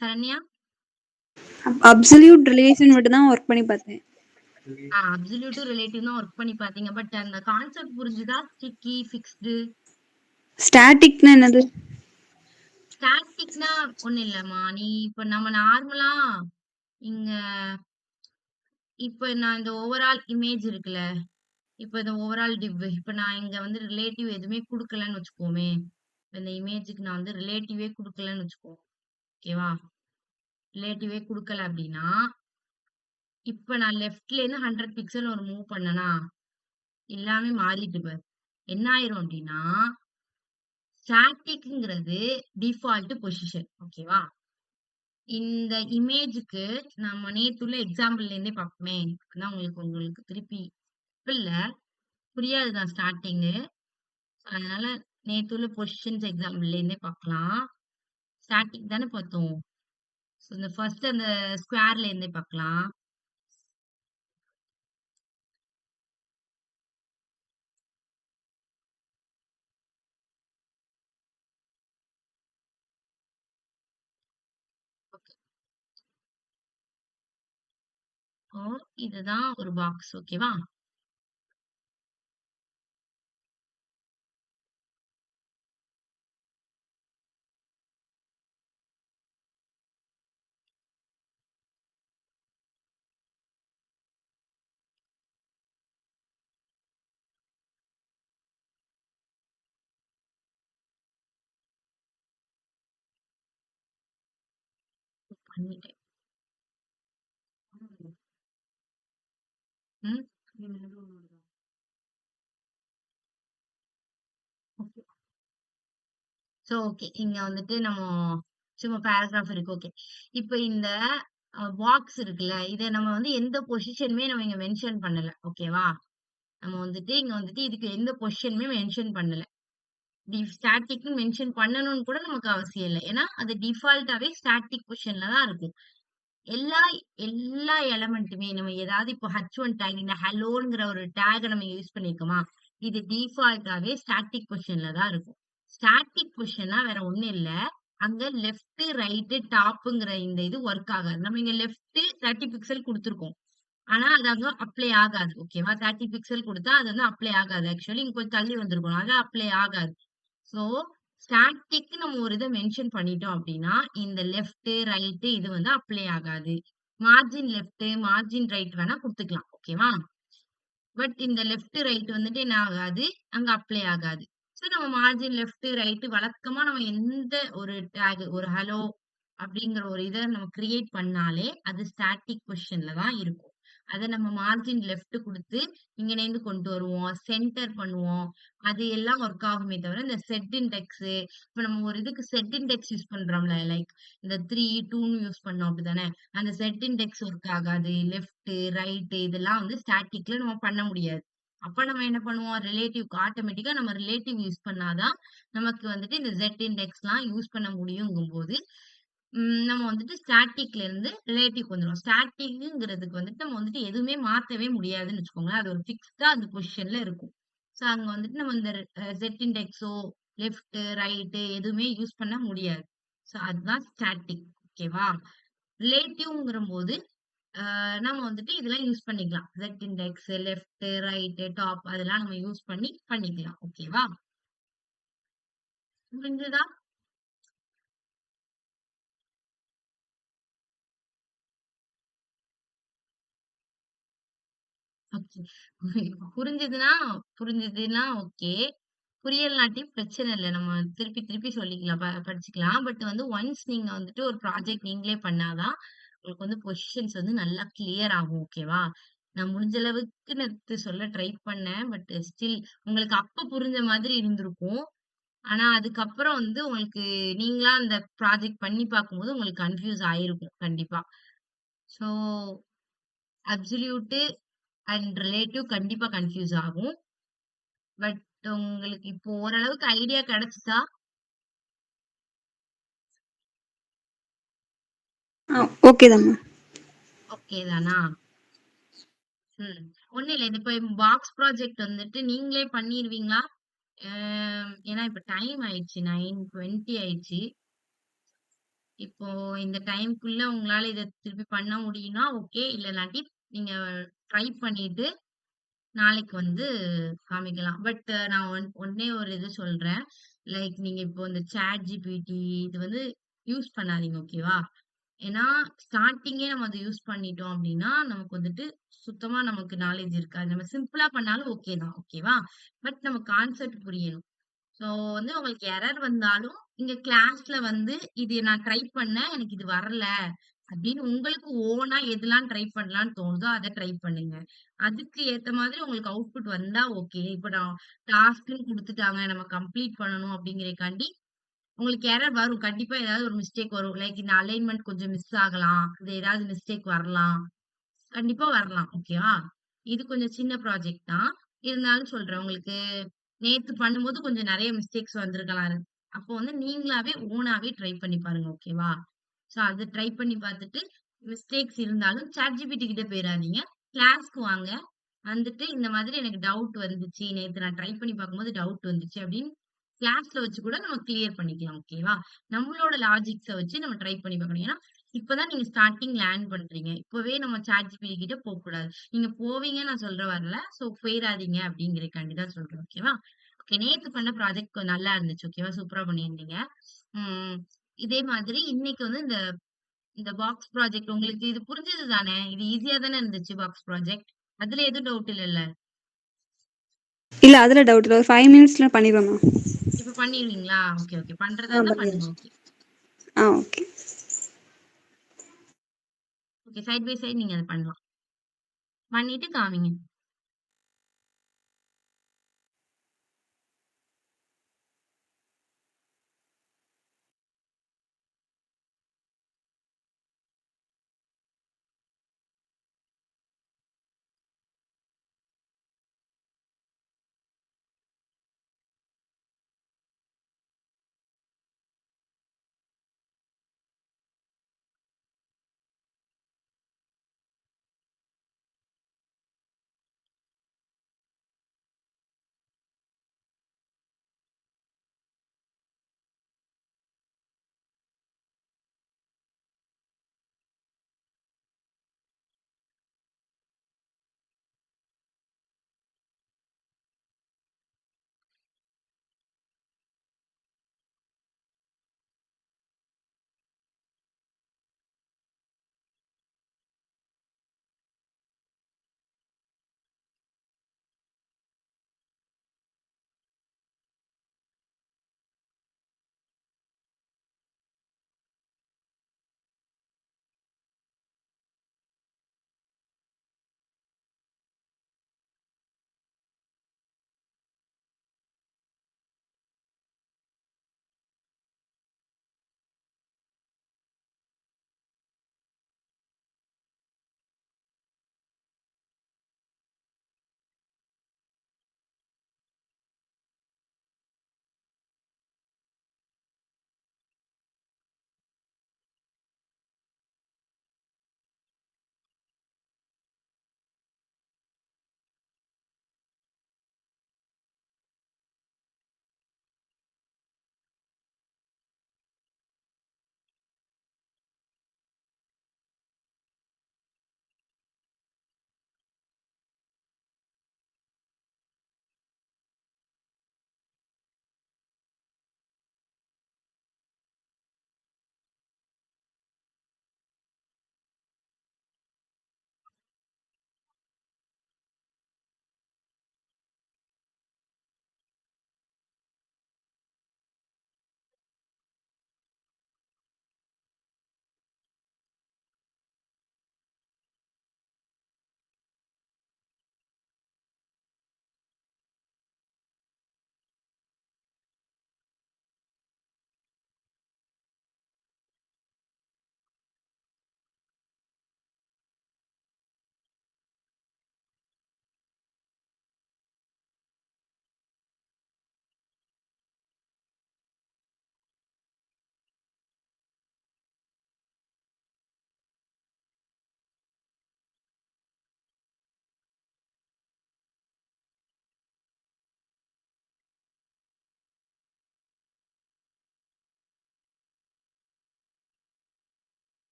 சரண்யா? அப்சல்யூட் ரிலேஷன் மட்டும் தான் ஒர்க் பண்ணி பார்த்தேன். அப்சல்யூட்டும் ரிலேட்டிவ் தான் ஒர்க் பண்ணி பார்த்தீங்க. பட் அந்த கான்செப்ட் புரிஞ்சுதா? Sticky, fixed. ஸ்டாட்டிக்னா என்னது? ஸ்டாட்டிக்னா ஒண்ணும் இல்லம்மா. நீ இப்ப நம்ம நார்மலா இங்க இப்ப நான் இந்த ஓவரால் இமேஜ் இருக்குல்ல. இப்ப இந்த ஓவரால் டிவ் இப்ப நான் இங்க வந்து ரிலேட்டிவ் எதுவுமே குடுக்கலன்னு வச்சுக்குவோமே. இந்த இமேஜுக்கு நான் வந்து ரிலேட்டிவே குடுக்கலன்னு வச்சுக்கோ. ஓகேவா? ரிலேட்டிவே குடுக்கல அப்டின்னா, இப்ப நான் லெஃப்ட்ல இருந்து 100 பிக்சல் ஒரு மூவ் பண்ணனா, எல்லாமே மாறிட்டு பாரு. என்ன ஆயிரும் அப்டின்னா, ஸ்டாட்டிக்ங்கிறது டிஃபால்ட் பொசிஷன். ஓகேவா? இந்த இமேஜுக்கு நம்ம நேத்துள்ள எக்ஸாம்பிள்ல இருந்தே பார்ப்போமே. அப்பதான் உங்களுக்கு உங்களுக்கு திருப்பி இல்ல புரியாது தான் ஸ்டார்ட்டிங்கு. அதனால நேத்துள்ள பொசிஷன்ஸ் எக்ஸாம்பிள்ல இருந்தே பார்க்கலாம். ஸ்டாட்டிக் தானே பார்த்தோம். ஸோ இந்த ஃபர்ஸ்ட் அந்த ஸ்கொயர்ல இருந்தே பார்க்கலாம். ஓகே. இப்போ இதுதான் ஒரு பாக்ஸ். ஓகேவா? பண்ணிட்டேன். ம். ஓகே. So okay. இங்க வந்துட்டு நம்ம சும்மா பேராகிராஃப் இருக்கு. ஓகே. இப்ப இந்த பாக்ஸ் இருக்குல்ல, இத நம்ம வந்து எந்த பொசிஷனுமே நம்ம இங்க மென்ஷன் பண்ணல. ஓகேவா? நம்ம வந்துட்டு இங்க வந்துட்டு இதுக்கு எந்த பொசிஷனுமே மென்ஷன் பண்ணல. ஸ்டாட்டிக்ன்னு மென்ஷன் பண்ணணும்னு கூட நமக்கு அவசியம் இல்ல. ஏன்னா, அது டிஃபால்ட்டாவே ஸ்டாட்டிக் பொசிஷன்ல தான் இருக்கும். எல்லா எல்லா எலமெண்ட்டுமே நம்ம ஏதாவது இப்போ H1 டேக் இந்த ஹலோங்கிற ஒரு டேக்க நம்ம யூஸ் பண்ணியிருக்கோமா? இது டிஃபால்ட்டாவே ஸ்டாட்டிக் பொசிஷன்ல தான் இருக்கும். ஸ்டாட்டிக் பொசிஷன்னா வேற ஒண்ணும் இல்ல. அங்க லெஃப்ட், ரைட், டாப்ங்கிற இந்த இது ஒர்க் ஆகாது. நம்ம இங்க லெஃப்ட் 30 பிக்சல் குடுத்துருக்கோம். ஆனா, அது அங்க அப்ளை ஆகாது. ஓகேவா? 30 பிக்சல் குடுத்தா அது வந்து அப்ளை ஆகாது. ஆக்சுவலி இங்க கொஞ்சம் தள்ளி வந்திருக்கணும். அது அப்ளை ஆகாது. ஸோ, ஸ்டாட்டிக் நம்ம ஒரு இத மென்ஷன் பண்ணிட்டோம் அப்டின்னா, இந்த லெஃப்ட், ரைட் இது வந்து அப்ளை ஆகாது. மார்ஜின் லெஃப்ட், மார்ஜின் ரைட் வேணா குடுத்துக்கலாம். ஓகேவா? பட் இந்த லெஃப்ட், ரைட் வந்துட்டு என்ன ஆகாது, அங்க அப்ளை ஆகாது. ஸோ நம்ம மார்ஜின் லெஃப்ட், ரைட் வழக்கமா நம்ம எந்த ஒரு டேக் ஒரு ஹலோ அப்படிங்கிற ஒரு இத நம்ம கிரியேட் பண்ணாலே, அது ஸ்டாட்டிக் பொசிஷன்ல தான் இருக்கும். அத நம்ம மார்ஜின் லெஃப்ட் குடுத்து, இங்கனேருந்து கொண்டு வருவோம். சென்டர் பண்ணுவோம். அது எல்லாம் ஒர்க் ஆகுமே தவிர, இந்த செட் இண்டெக்ஸு இப்ப நம்ம ஒரு இதுக்கு செட் இண்டெக்ஸ் யூஸ் பண்றோம்ல, லைக் இந்த 3, 2ன்னு யூஸ் பண்ணோம் அப்படிதானே? அந்த செட் இண்டெக்ஸ் ஒர்க் ஆகாது. லெஃப்ட், ரைட் இதெல்லாம் வந்து ஸ்டாட்டிக்ல நம்ம பண்ண முடியாது. அப்ப நம்ம என்ன பண்ணுவோம்? ரிலேட்டிவ்க்கு ஆட்டோமேட்டிக்கா நம்ம ரிலேட்டிவ் யூஸ் பண்ணா தான், நமக்கு வந்துட்டு இந்த Z இண்டெக்ஸ்லாம் யூஸ் பண்ண முடியுங்கும்போது, நம்ம வந்துட்டு ஸ்டாட்டிக்ல இருந்து ரிலேட்டிவ்க்கு வந்துருவோம். ஸ்டாட்டிக்ங்கிறதுக்கு வந்துட்டு நம்ம வந்துட்டு எதுவுமே மாத்தவே முடியாதுன்னு வச்சுக்கோங்களேன். அது ஒரு ஃபிக்ஸ்டா அந்த பொசிஷன்ல இருக்கும். ஸோ அங்க வந்துட்டு நம்ம இந்த Z இண்டெக்ஸோ, லெஃப்ட், ரைட் எதுவுமே யூஸ் பண்ண முடியாது. ஸோ அதுதான் ஸ்டாட்டிக். ஓகேவா? ரிலேட்டிவ்ங்கிறம்போது, நம்ம வந்துட்டு இதெல்லாம் யூஸ் பண்ணிக்கலாம். Z index, left, right, top அதெல்லாம் நம்ம யூஸ் பண்ணி பண்ணிக்கலாம். ஓகேவா? புரிஞ்சுதா? ஓகே. புரிஞ்சதுன்னா புரிஞ்சதுன்னா ஓகே. புரியலனாட்டி பிரச்சனை இல்ல. நம்ம திருப்பி திருப்பி சொல்லிக்கலாம். படிச்சுக்கலாம். பட் வந்து ஒன்ஸ் நீங்க வந்துட்டு ஒரு ப்ராஜெக்ட் நீங்களே பண்ணா தான், உங்களுக்கு வந்து பொசிஷன்ஸ் வந்து நல்லா கிளியர் ஆகும். ஓகேவா? நான் முடிஞ்ச அளவுக்கு நேத்து சொல்ல ட்ரை பண்ணேன். பட் ஸ்டில் உங்களுக்கு அப்ப புரிஞ்ச மாதிரி இருந்திருக்கும். ஆனா அதுக்கப்புறம் வந்து உங்களுக்கு நீங்களா அந்த ப்ராஜெக்ட் பண்ணி பார்க்கும்போது உங்களுக்கு கன்ஃப்யூஸ் ஆயிருக்கும். கண்டிப்பா. ஸோ அப்சல்யூட் அண்ட் ரிலேட்டிவ் கண்டிப்பா கன்ஃப்யூஸ் ஆகும். பட் உங்களுக்கு இப்போ ஓரளவுக்கு ஐடியா கிடைச்சுச்சா? ஓகே தான் மேம். ஓகே தானா? ம். ஒண்ணும் இல்ல. இது இப்ப பாக்ஸ் ப்ராஜெக்ட் வந்துட்டு நீங்களே பண்ணிருவீங்களா? அ ஏன்னா இப்ப டைம் ஆயிடுச்சு. 9:20 ஆயிடுச்சு. இப்போ இந்த டைம்க்குள்ள உங்களால இத திருப்பி பண்ண முடியும்னா ஓகே. இல்லனாட்டி நீங்க ட்ரை பண்ணிட்டு நாளைக்கு வந்து காமிக்கலாம். பட் நான் ஒண்ணே ஒரு இது சொல்றேன். லைக் நீங்க இப்போ இந்த Chat GPT இது வந்து யூஸ் பண்ணாதீங்க. ஓகேவா? ஏன்னா, ஸ்டார்ட்டிங்கே நம்ம அத யூஸ் பண்ணிட்டோம் அப்டின்னா, நமக்கு வந்துட்டு சுத்தமா நமக்கு நாலேட்ஜ் இருக்காது. நம்ம சிம்பிளா பண்ணாலும் ஓகே தான். ஓகேவா? பட் நம்ம கான்செப்ட் புரியணும். ஸோ வந்து உங்களுக்கு எரர் வந்தாலும், இங்க கிளாஸ்ல வந்து இது நான் ட்ரை பண்ணேன். எனக்கு இது வரல. அப்படின்னு உங்களுக்கு ஓனா எதெல்லாம் ட்ரை பண்ணலான்னு தோணுதோ, அத ட்ரை பண்ணுங்க. அதுக்கு ஏத்த மாதிரி உங்களுக்கு அவுட்புட் வந்தா ஓகே. இப்ப நான் டாஸ்க்ன்னு குடுத்துட்டாங்க. நம்ம கம்ப்ளீட் பண்ணணும் அப்படிங்கிறதுக்காண்டி உங்களுக்கு எரர் வரும். கண்டிப்பா ஏதாவது ஒரு மிஸ்டேக் வரும். லைக் இந்த அலைன்மென்ட் கொஞ்சம் மிஸ் ஆகலாம். இது ஏதாவது மிஸ்டேக் வரலாம். கண்டிப்பா வரலாம். ஓகேவா? இது கொஞ்சம் சின்ன ப்ராஜெக்ட் தான். இருந்தாலும் சொல்றேன். உங்களுக்கு நேத்து பண்ணும்போது கொஞ்சம் நெறைய மிஸ்டேக்ஸ் வந்திருக்கலாம். அப்போ வந்து நீங்களாவே ஓனாவே ட்ரை பண்ணி பாருங்க. ஓகேவா? ஸோ அது ட்ரை பண்ணி பார்த்துட்டு, மிஸ்டேக்ஸ் இருந்தாலும் ChatGPT கிட்ட போயிறாதீங்க. கிளாஸ்க்கு வாங்க. வந்துட்டு இந்த மாதிரி எனக்கு டவுட் வந்துச்சு. நேத்து நான் ட்ரை பண்ணி பார்க்கும்போது டவுட் வந்துச்சு அப்படின்னு கிளாஸ்ல வச்சு கூட நம்ம கிளியர் பண்ணிக்கலாம். ஓகேவா? நம்மளோட லாஜிக்ஸ வச்சு நம்ம ட்ரை பண்ணி பார்க்கணும். ஏன்னா, இப்பதான் நீங்க ஸ்டார்ட்டிங் லேர்ன் பண்றீங்க. இப்பவே நம்ம ChatGPT கிட்ட போக்கூடாது. நீங்க போவீங்கன்னு நான் சொல்ல வரல. ஸோ போயிறாதீங்க அப்படிங்கிறதுக்காண்டி தான் சொல்றேன். ஓகேவா? ஓகே. நேத்து பண்ண ப்ராஜெக்ட் கொஞ்சம் நல்லா இருந்துச்சு. ஓகேவா? சூப்பரா பண்ணியிருந்தீங்க. ம். இதே மாதிரி இன்னைக்கு வந்து இந்த இந்த பாக்ஸ் ப்ராஜெக்ட் உங்களுக்கு இது புரிஞ்சது தானே? இது ஈஸியா தானே இருந்துச்சு பாக்ஸ் ப்ராஜெக்ட். அதுல எதுவும் டவுட் இல்லல்ல? இல்ல அதுல டவுட் இல்ல. ஒரு 5 மினிட்ஸ்ல பண்ணிருவேன் மேம். இப்ப பண்ணிருவீங்களா? Okay, okay. பண்றதா இருந்தா பண்ணுங்க. பண்ணிருவேன். Okay. Okay. Okay. Side by side நீங்க அத பண்ணலாம். பண்ணிட்டு காமிங்க.